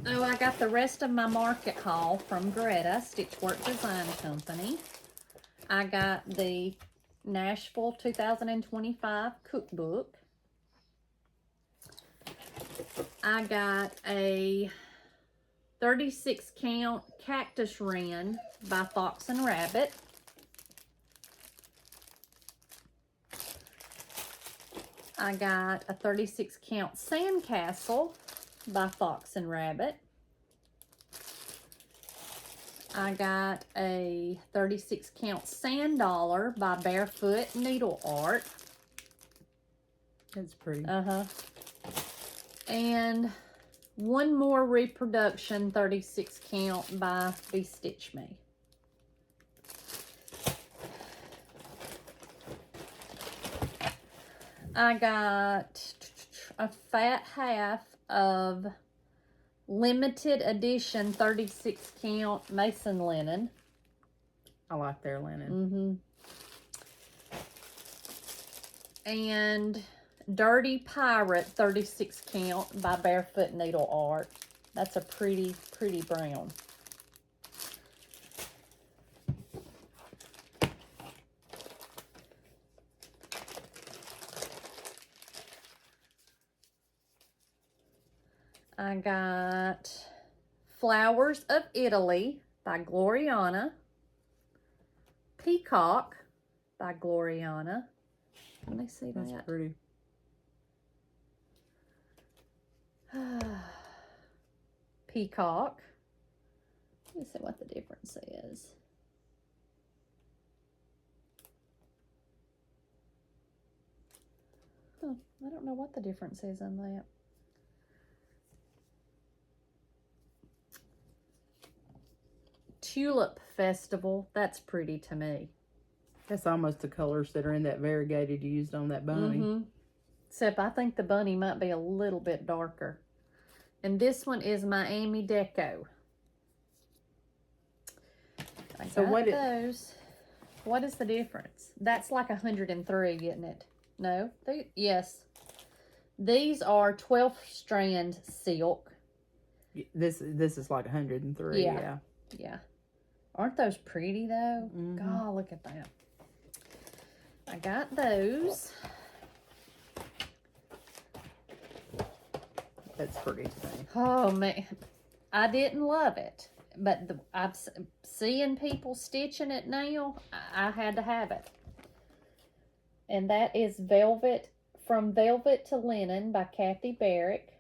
Oh, I got the rest of my market haul from Greta, StitckWork Design Company. I got the Nashville 2025 cookbook. I got a 36 count cactus wren by Fox and Rabbit. I got a 36 count sandcastle by Fox and Rabbit. I got a 36 count sand dollar by Barefoot Needle Art. That's pretty. And one more reproduction 36 count by Be Stitch Me. I got a fat half of limited edition 36 count Mason linen. I like their linen. And Dirty Pirate 36 count by Barefoot Needle Art. That's a pretty brown. I got Flowers of Italy by Gloriana. Peacock by Gloriana. Let me see that. That's pretty. Peacock. Let me see what the difference is. Huh, I don't know what the difference is on that. Tulip Festival. That's pretty to me. That's almost the colors that are in that variegated you used on that bunny. Except I think the bunny might be a little bit darker. And this one is Miami Deco. I So got what those. What is the difference? That's like 103, isn't it? No? Yes. These are 12 strand silk. This is like 103. Yeah. Yeah. Aren't those pretty though? Mhm. God, look at that. I got those. That's pretty too. Oh man, I didn't love it, but seeing people stitching it now, I had to have it. And that is Velvet, From Velvet to Linen by Kathy Barrick.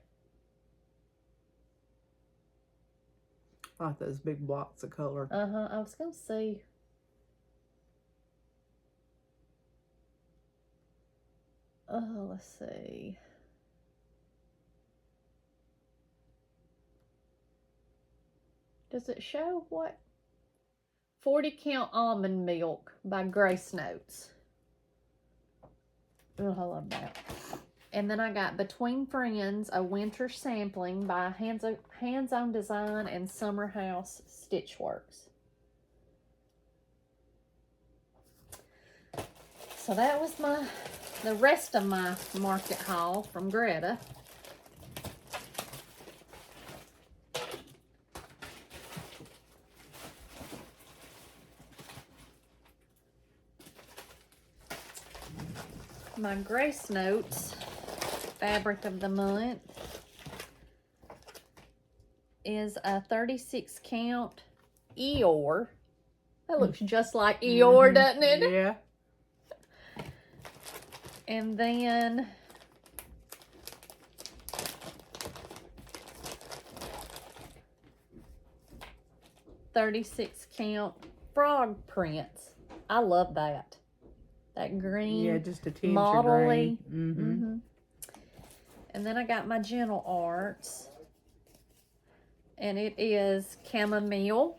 I like those big blocks of color. I was gonna see. Oh, let's see. Does it show what? 40 Count Almond Milk by Grace Notes. Oh, I love that. And then I got Between Friends, a winter sampling by Hands-On Design and Summer House StitckWorks. So that was the rest of my market haul from Greta. My Grace Notes fabric of the month is a 36 count Eeyore. That looks just like Eeyore, doesn't it? Yeah. And then .36 count frog prints. I love that. That green. Yeah, just a tinge of modelly. green. And then I got my Gentle Arts. And it is chamomile,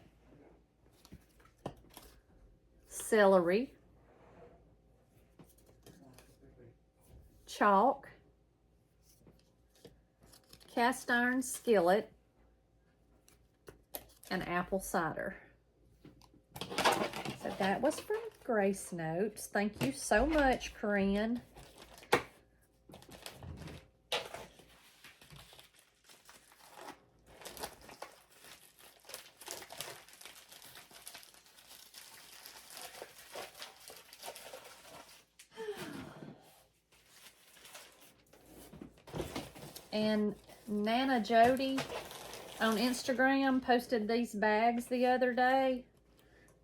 celery, chalk, cast iron skillet, and apple cider. So that was from Grace Notes. Thank you so much, Corinne. And Nana Jody on Instagram posted these bags the other day,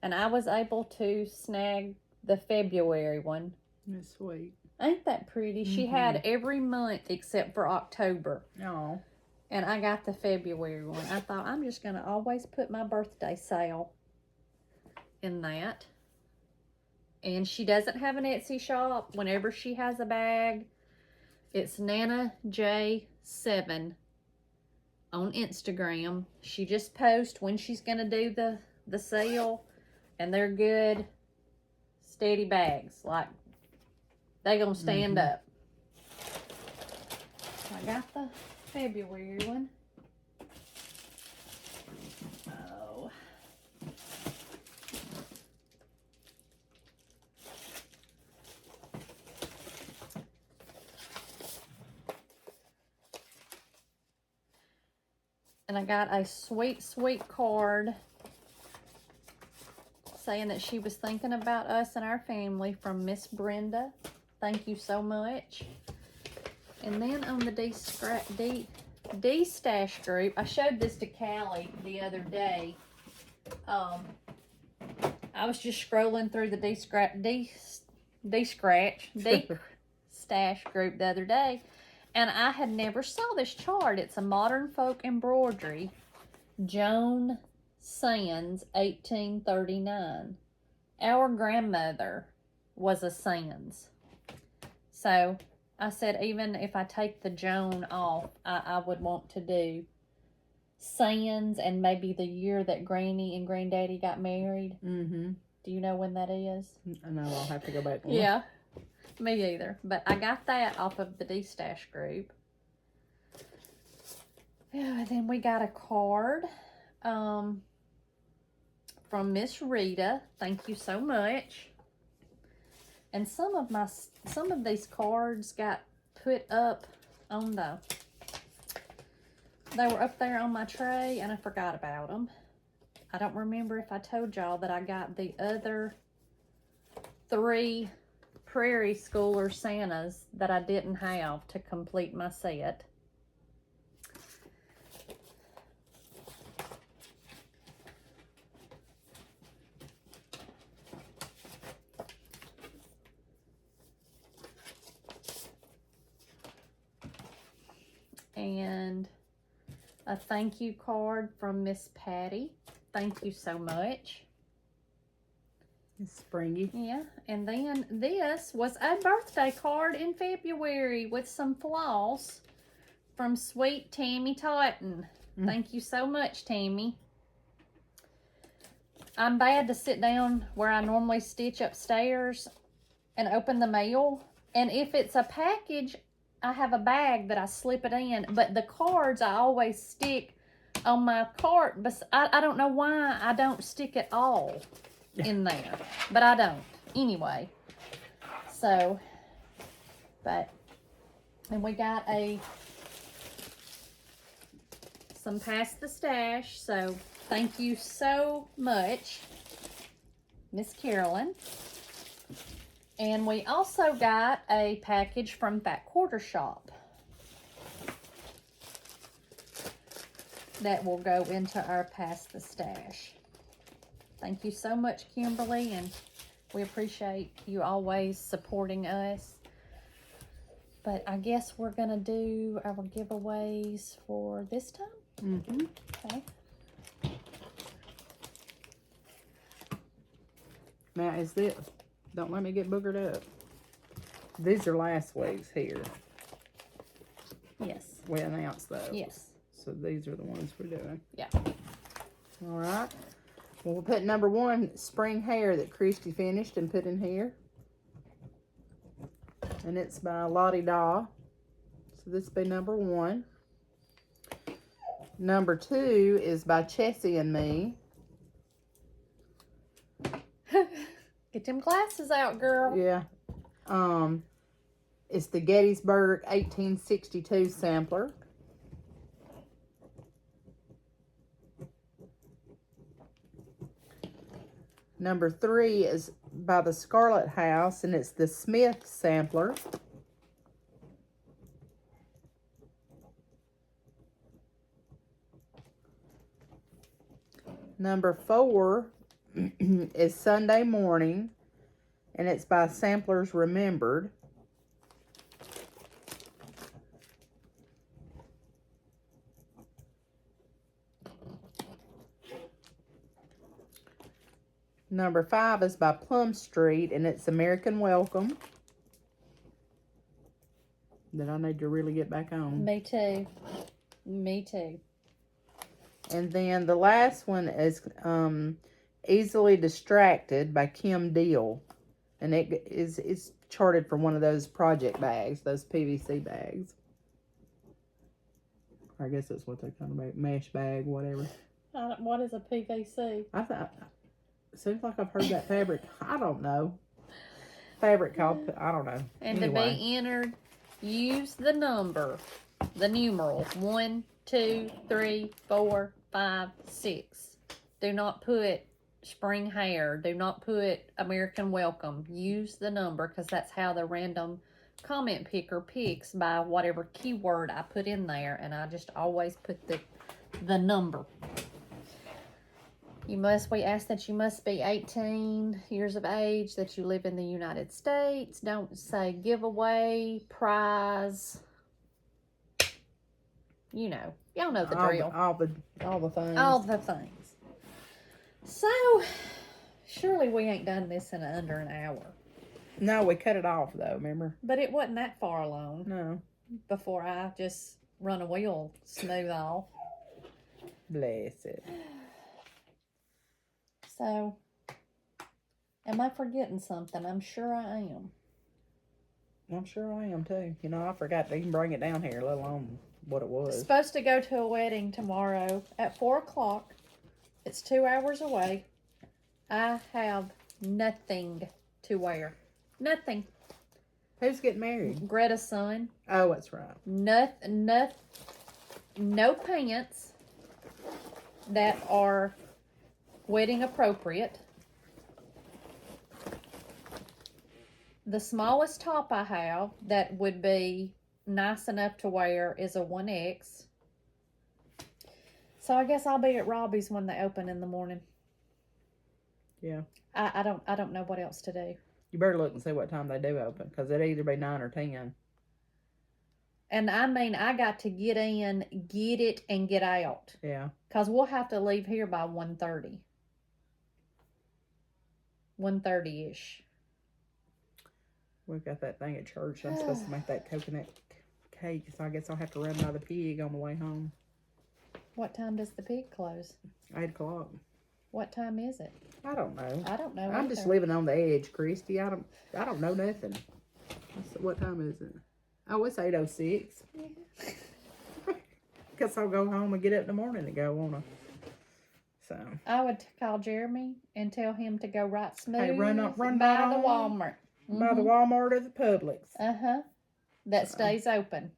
and I was able to snag the February one. That's sweet. Ain't that pretty? She had every month except for October. Oh. And I got the February one. I thought, I'm just going to always put my birthday sale in that. And she doesn't have an Etsy shop. Whenever she has a bag, it's Nana J7 on Instagram. She just posts when she's going to do the sale. And they're good, steady bags. Like, they going to stand up. I got the February one. Oh. And I got a sweet, sweet card saying that she was thinking about us and our family from Miss Brenda. Thank you so much. And then on the D-Stash group, I showed this to Callie the other day. I was just scrolling through the D-Stash group the other day, and I had never saw this chart. It's a Modern Folk Embroidery, Joan Sands, 1839. Our grandmother was a Sands. So I said, even if I take the Joan off, I would want to do Sands and maybe the year that Granny and Granddaddy got married. Do you know when that is? No, I'll have to go back and look. Yeah, me either. But I got that off of the D-Stash group. Yeah, and then we got a card from Miss Rita. Thank you so much. And some of these cards got put up on they were up there on my tray and I forgot about them. I don't remember if I told y'all that I got the other 3 Prairie Schooler Santas that I didn't have to complete my set. And a thank you card from Miss Patty. Thank you so much. It's springy. Yeah, and then this was a birthday card in February with some floss from Sweet Tammy Totten. Thank you so much, Tammy. I'm bad to sit down where I normally stitch upstairs and open the mail. And if it's a package, I have a bag that I slip it in. But the cards I always stick on my cart. But I don't know why I don't stick it all in there. But I don't. Anyway. So, but, and we got some past the stash. So, thank you so much, Miss Carolyn. And we also got a package from Fat Quarter Shop that will go into our Past the Stash. Thank you so much, Kimberly, and we appreciate you always supporting us. But I guess we're going to do our giveaways for this time. Mm-hmm. Okay. Now, is this... Don't let me get boogered up. These are last week's here. Yes. We announced those. Yes. So these are the ones we're doing. Yeah. All right. Well, we'll put number 1, spring hair, that Christy finished and put in here. And it's by Lottie Daw. So this will be number 1. Number 2 is by Chessie and me. Get them glasses out, girl. Yeah. It's the Gettysburg 1862 sampler. Number 3 is by the Scarlet House, and it's the Smith sampler. Number 4 is Sunday Morning, and it's by Samplers Remembered. Number 5 is by Plum Street, and it's American Welcome. That I need to really get back on. Me too. Me too. And then the last one is Easily Distracted by Kim Deal. And it's charted for one of those project bags, those PVC bags. I guess that's what they're kind of make, mesh bag, whatever. What is a PVC? I thought, seems like I've heard that fabric. I don't know. Fabric called, I don't know. And anyway. to be entered, use the number, the numeral 1, 2, 3, 4, 5, 6. Do not put spring hair. Do not put American Welcome. Use the number, because that's how the random comment picker picks by whatever keyword I put in there. And I just always put the number. We ask that you must be 18 years of age, that you live in the United States. Don't say giveaway, prize. You know, y'all know the drill. All the things. All the things. So, surely we ain't done this in under an hour. No, we cut it off though, remember? But it wasn't that far along No. before I just run a wheel smooth off. Bless it. So, am I forgetting something? I'm sure I am. I'm sure I am too. You know, I forgot to even bring it down here, let alone what it was. Supposed to go to a wedding tomorrow at 4 o'clock. It's 2 hours away. I have nothing to wear. Nothing. Who's getting married? Greta's son. Oh, that's right. No pants that are wedding appropriate. The smallest top I have that would be nice enough to wear is a 1X. So I guess I'll be at Robbie's when they open in the morning. Yeah. I don't know what else to do. You better look and see what time they do open, because it'll either be 9 or 10. And I mean, I got to get in, get it, and get out. Yeah. Because we'll have to leave here by 1:30. 1:30-ish. We've got that thing at church. I'm supposed to make that coconut cake, so I guess I'll have to run by the pig on the way home. What time does the pig close? 8 o'clock. What time is it? I don't know. I don't know. I'm just either. living on the edge, Christy. I don't know nothing. What time is it? Oh, it's 8:06. Guess I'll go home and get up in the morning and go, won't I? So I would call Jeremy and tell him to go right smooth. Hey, run by down the Walmart. by the Walmart or the Publix. That stays open.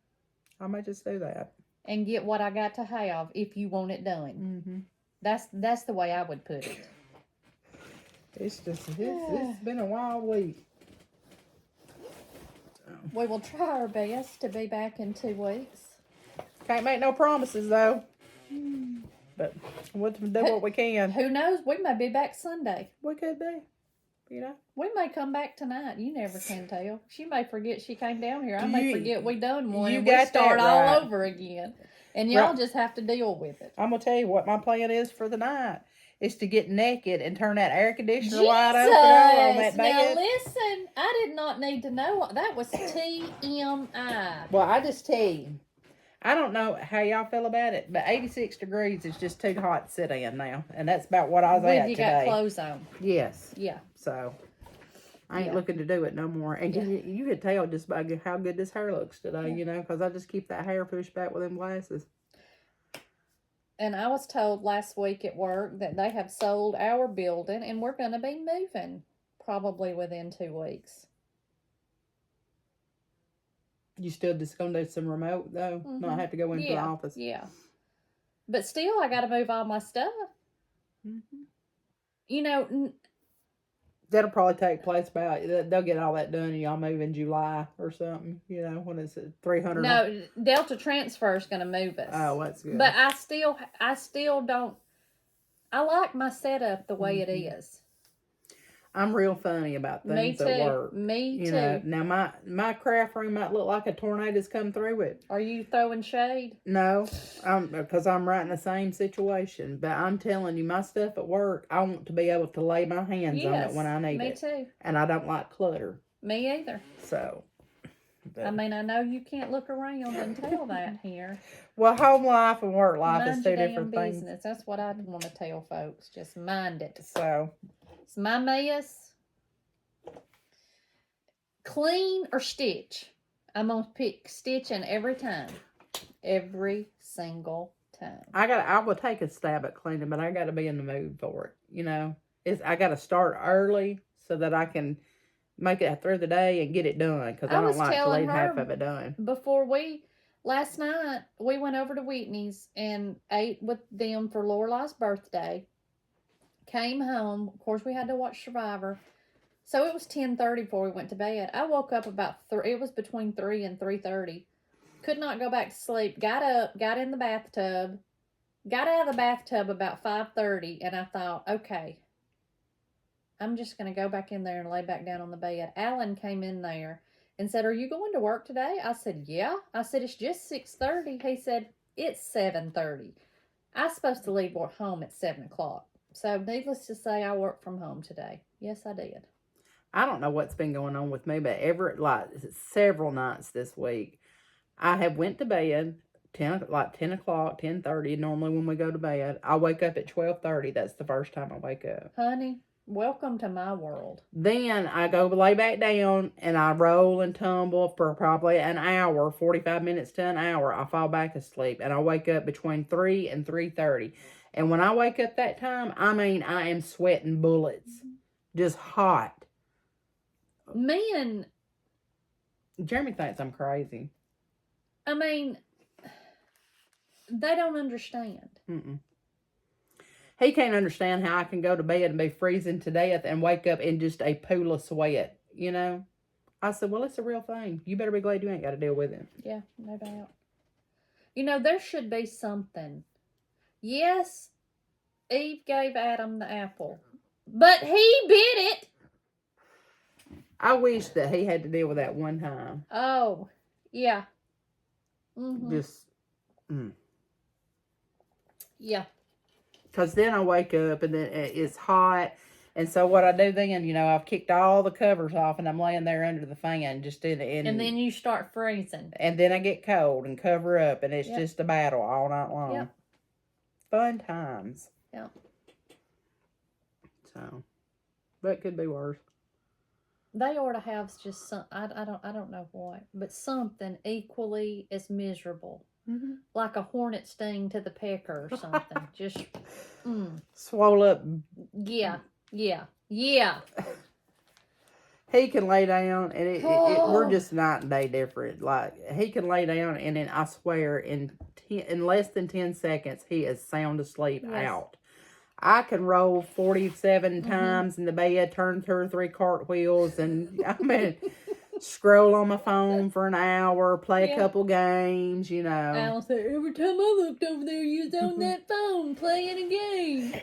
I may just do that. And get what I got to have if you want it done. That's the way I would put it. It's been a wild week. We will try our best to be back in 2 weeks. Can't make no promises though. But we'll do what we can. Who knows? We may be back Sunday. We could be. You know? We may come back tonight. You never can tell. She may forget she came down here. I may forget we done one and we start all over again. And y'all just have to deal with it. I'm going to tell you what my plan is for the night. Is to get naked and turn that air conditioner wide open on that bed. Now listen, I did not need to know. That was TMI. Well, I just tell you. I don't know how y'all feel about it, but 86 degrees is just too hot to sit in now. And that's about what I was at You today. got clothes on. Yes. Yeah. So, I ain't looking to do it no more. And you could tell just by how good this hair looks today, you know, because I just keep that hair pushed back with them glasses. And I was told last week at work that they have sold our building and we're going to be moving probably within 2 weeks. You still just going to do some remote, though? Not have to go into the office? Yeah. But still, I got to move all my stuff. You know... That'll probably take place about, they'll get all that done and y'all move in July or something, you know, when it's 300. No, Delta Transfer is going to move us. Oh, that's good. But I still don't, I like my setup the way it is. I'm real funny about things at work. Me too. Know, now my craft room might look like a tornado's come through it. Are you throwing shade? No, because I'm right in the same situation. But I'm telling you, my stuff at work, I want to be able to lay my hands on it when I need it. Me too. And I don't like clutter. Me either. So. But, I mean, I know you can't look around and tell that here. Well, home life and work life is two Mind your different damn things. business. That's what I want to tell folks. Just mind it. So. It's my mess. Clean or stitch. I'm going to pick stitching every time. Every single time. I will take a stab at cleaning, but I got to be in the mood for it. You know, I got to start early so that I can make it through the day and get it done. Because I don't like to leave half of it done. Last night, we went over to Whitney's and ate with them for Lorelai's birthday. Came home. Of course, we had to watch Survivor. So it was 10:30 before we went to bed. I woke up about it was between 3 and 3:30. Could not go back to sleep. Got up, got in the bathtub. Got out of the bathtub about 5:30, and I thought, okay, I'm just going to go back in there and lay back down on the bed. Alan came in there and said, "Are you going to work today?" I said, "Yeah." I said, "It's just 6:30. He said, "It's 7:30. I was supposed to leave home at 7 o'clock. So, needless to say, I worked from home today. Yes, I did. I don't know what's been going on with me, but several nights this week, I have went to bed 10 o'clock, 10:30. Normally when we go to bed, I wake up at 12:30. That's the first time I wake up. Honey, welcome to my world. Then I go lay back down and I roll and tumble for probably an hour, 45 minutes to an hour. I fall back asleep and I wake up between 3 and 3:30. And when I wake up that time, I mean, I am sweating bullets. Just hot. Men, Jeremy thinks I'm crazy. I mean, they don't understand. He can't understand how I can go to bed and be freezing to death and wake up in just a pool of sweat, you know? I said, well, it's a real thing. You better be glad you ain't got to deal with it. Yeah, no doubt. You know, there should be something. Yes, Eve gave Adam the apple, but he bit it. I wish that he had to deal with that one time. Oh, yeah. Mm-hmm. Just, Yeah. Because then I wake up and then it's hot. And so what I do then, you know, I've kicked all the covers off and I'm laying there under the fan just in and then you start freezing. And then I get cold and cover up and it's just a battle all night long. Yep. Fun times. Yep. So, but it could be worse. They ought to have just some, I don't know what, but something equally as miserable. Mm-hmm. Like a hornet sting to the pecker or something. Just, Swole up. Yeah. Yeah. Yeah. He can lay down and we're just night and day different. Like, he can lay down and then I swear in less than 10 seconds, he is sound asleep out. I can roll 47 times in the bed, turn 2 or 3 cartwheels, and I mean, scroll on my phone for an hour, play a couple games, you know. Alan said, every time I looked over there, you was on that phone playing a game.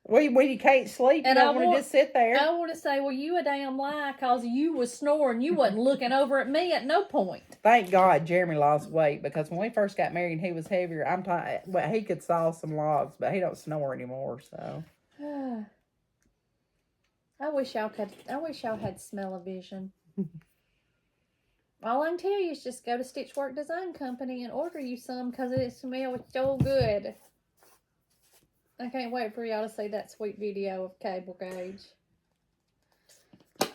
When you can't sleep, you don't want to just sit there. I want to say, well, you a damn lie, because you was snoring. You wasn't looking over at me at no point. Thank God Jeremy lost weight, because when we first got married and he was heavier, well, he could saw some logs, but he don't snore anymore, so. I wish y'all had smell-o-vision. All I can tell you is just go to StitckWork Design Company and order you some, because it smells so good. I can't wait for y'all to see that sweet video of cable gauge.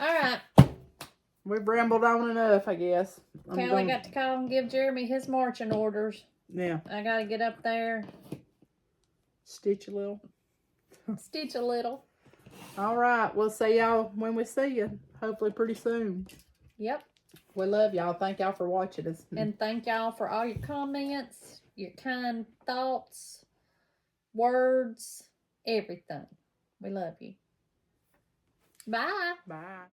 Alright. We've rambled on enough, I guess. Callie got to call and give Jeremy his marching orders. Yeah. I got to get up there. Stitch a little. Stitch a little. Alright, we'll see y'all when we see you. Hopefully pretty soon. Yep. We love y'all. Thank y'all for watching us. And thank y'all for all your comments, your kind thoughts, words, everything. We love you. Bye. Bye.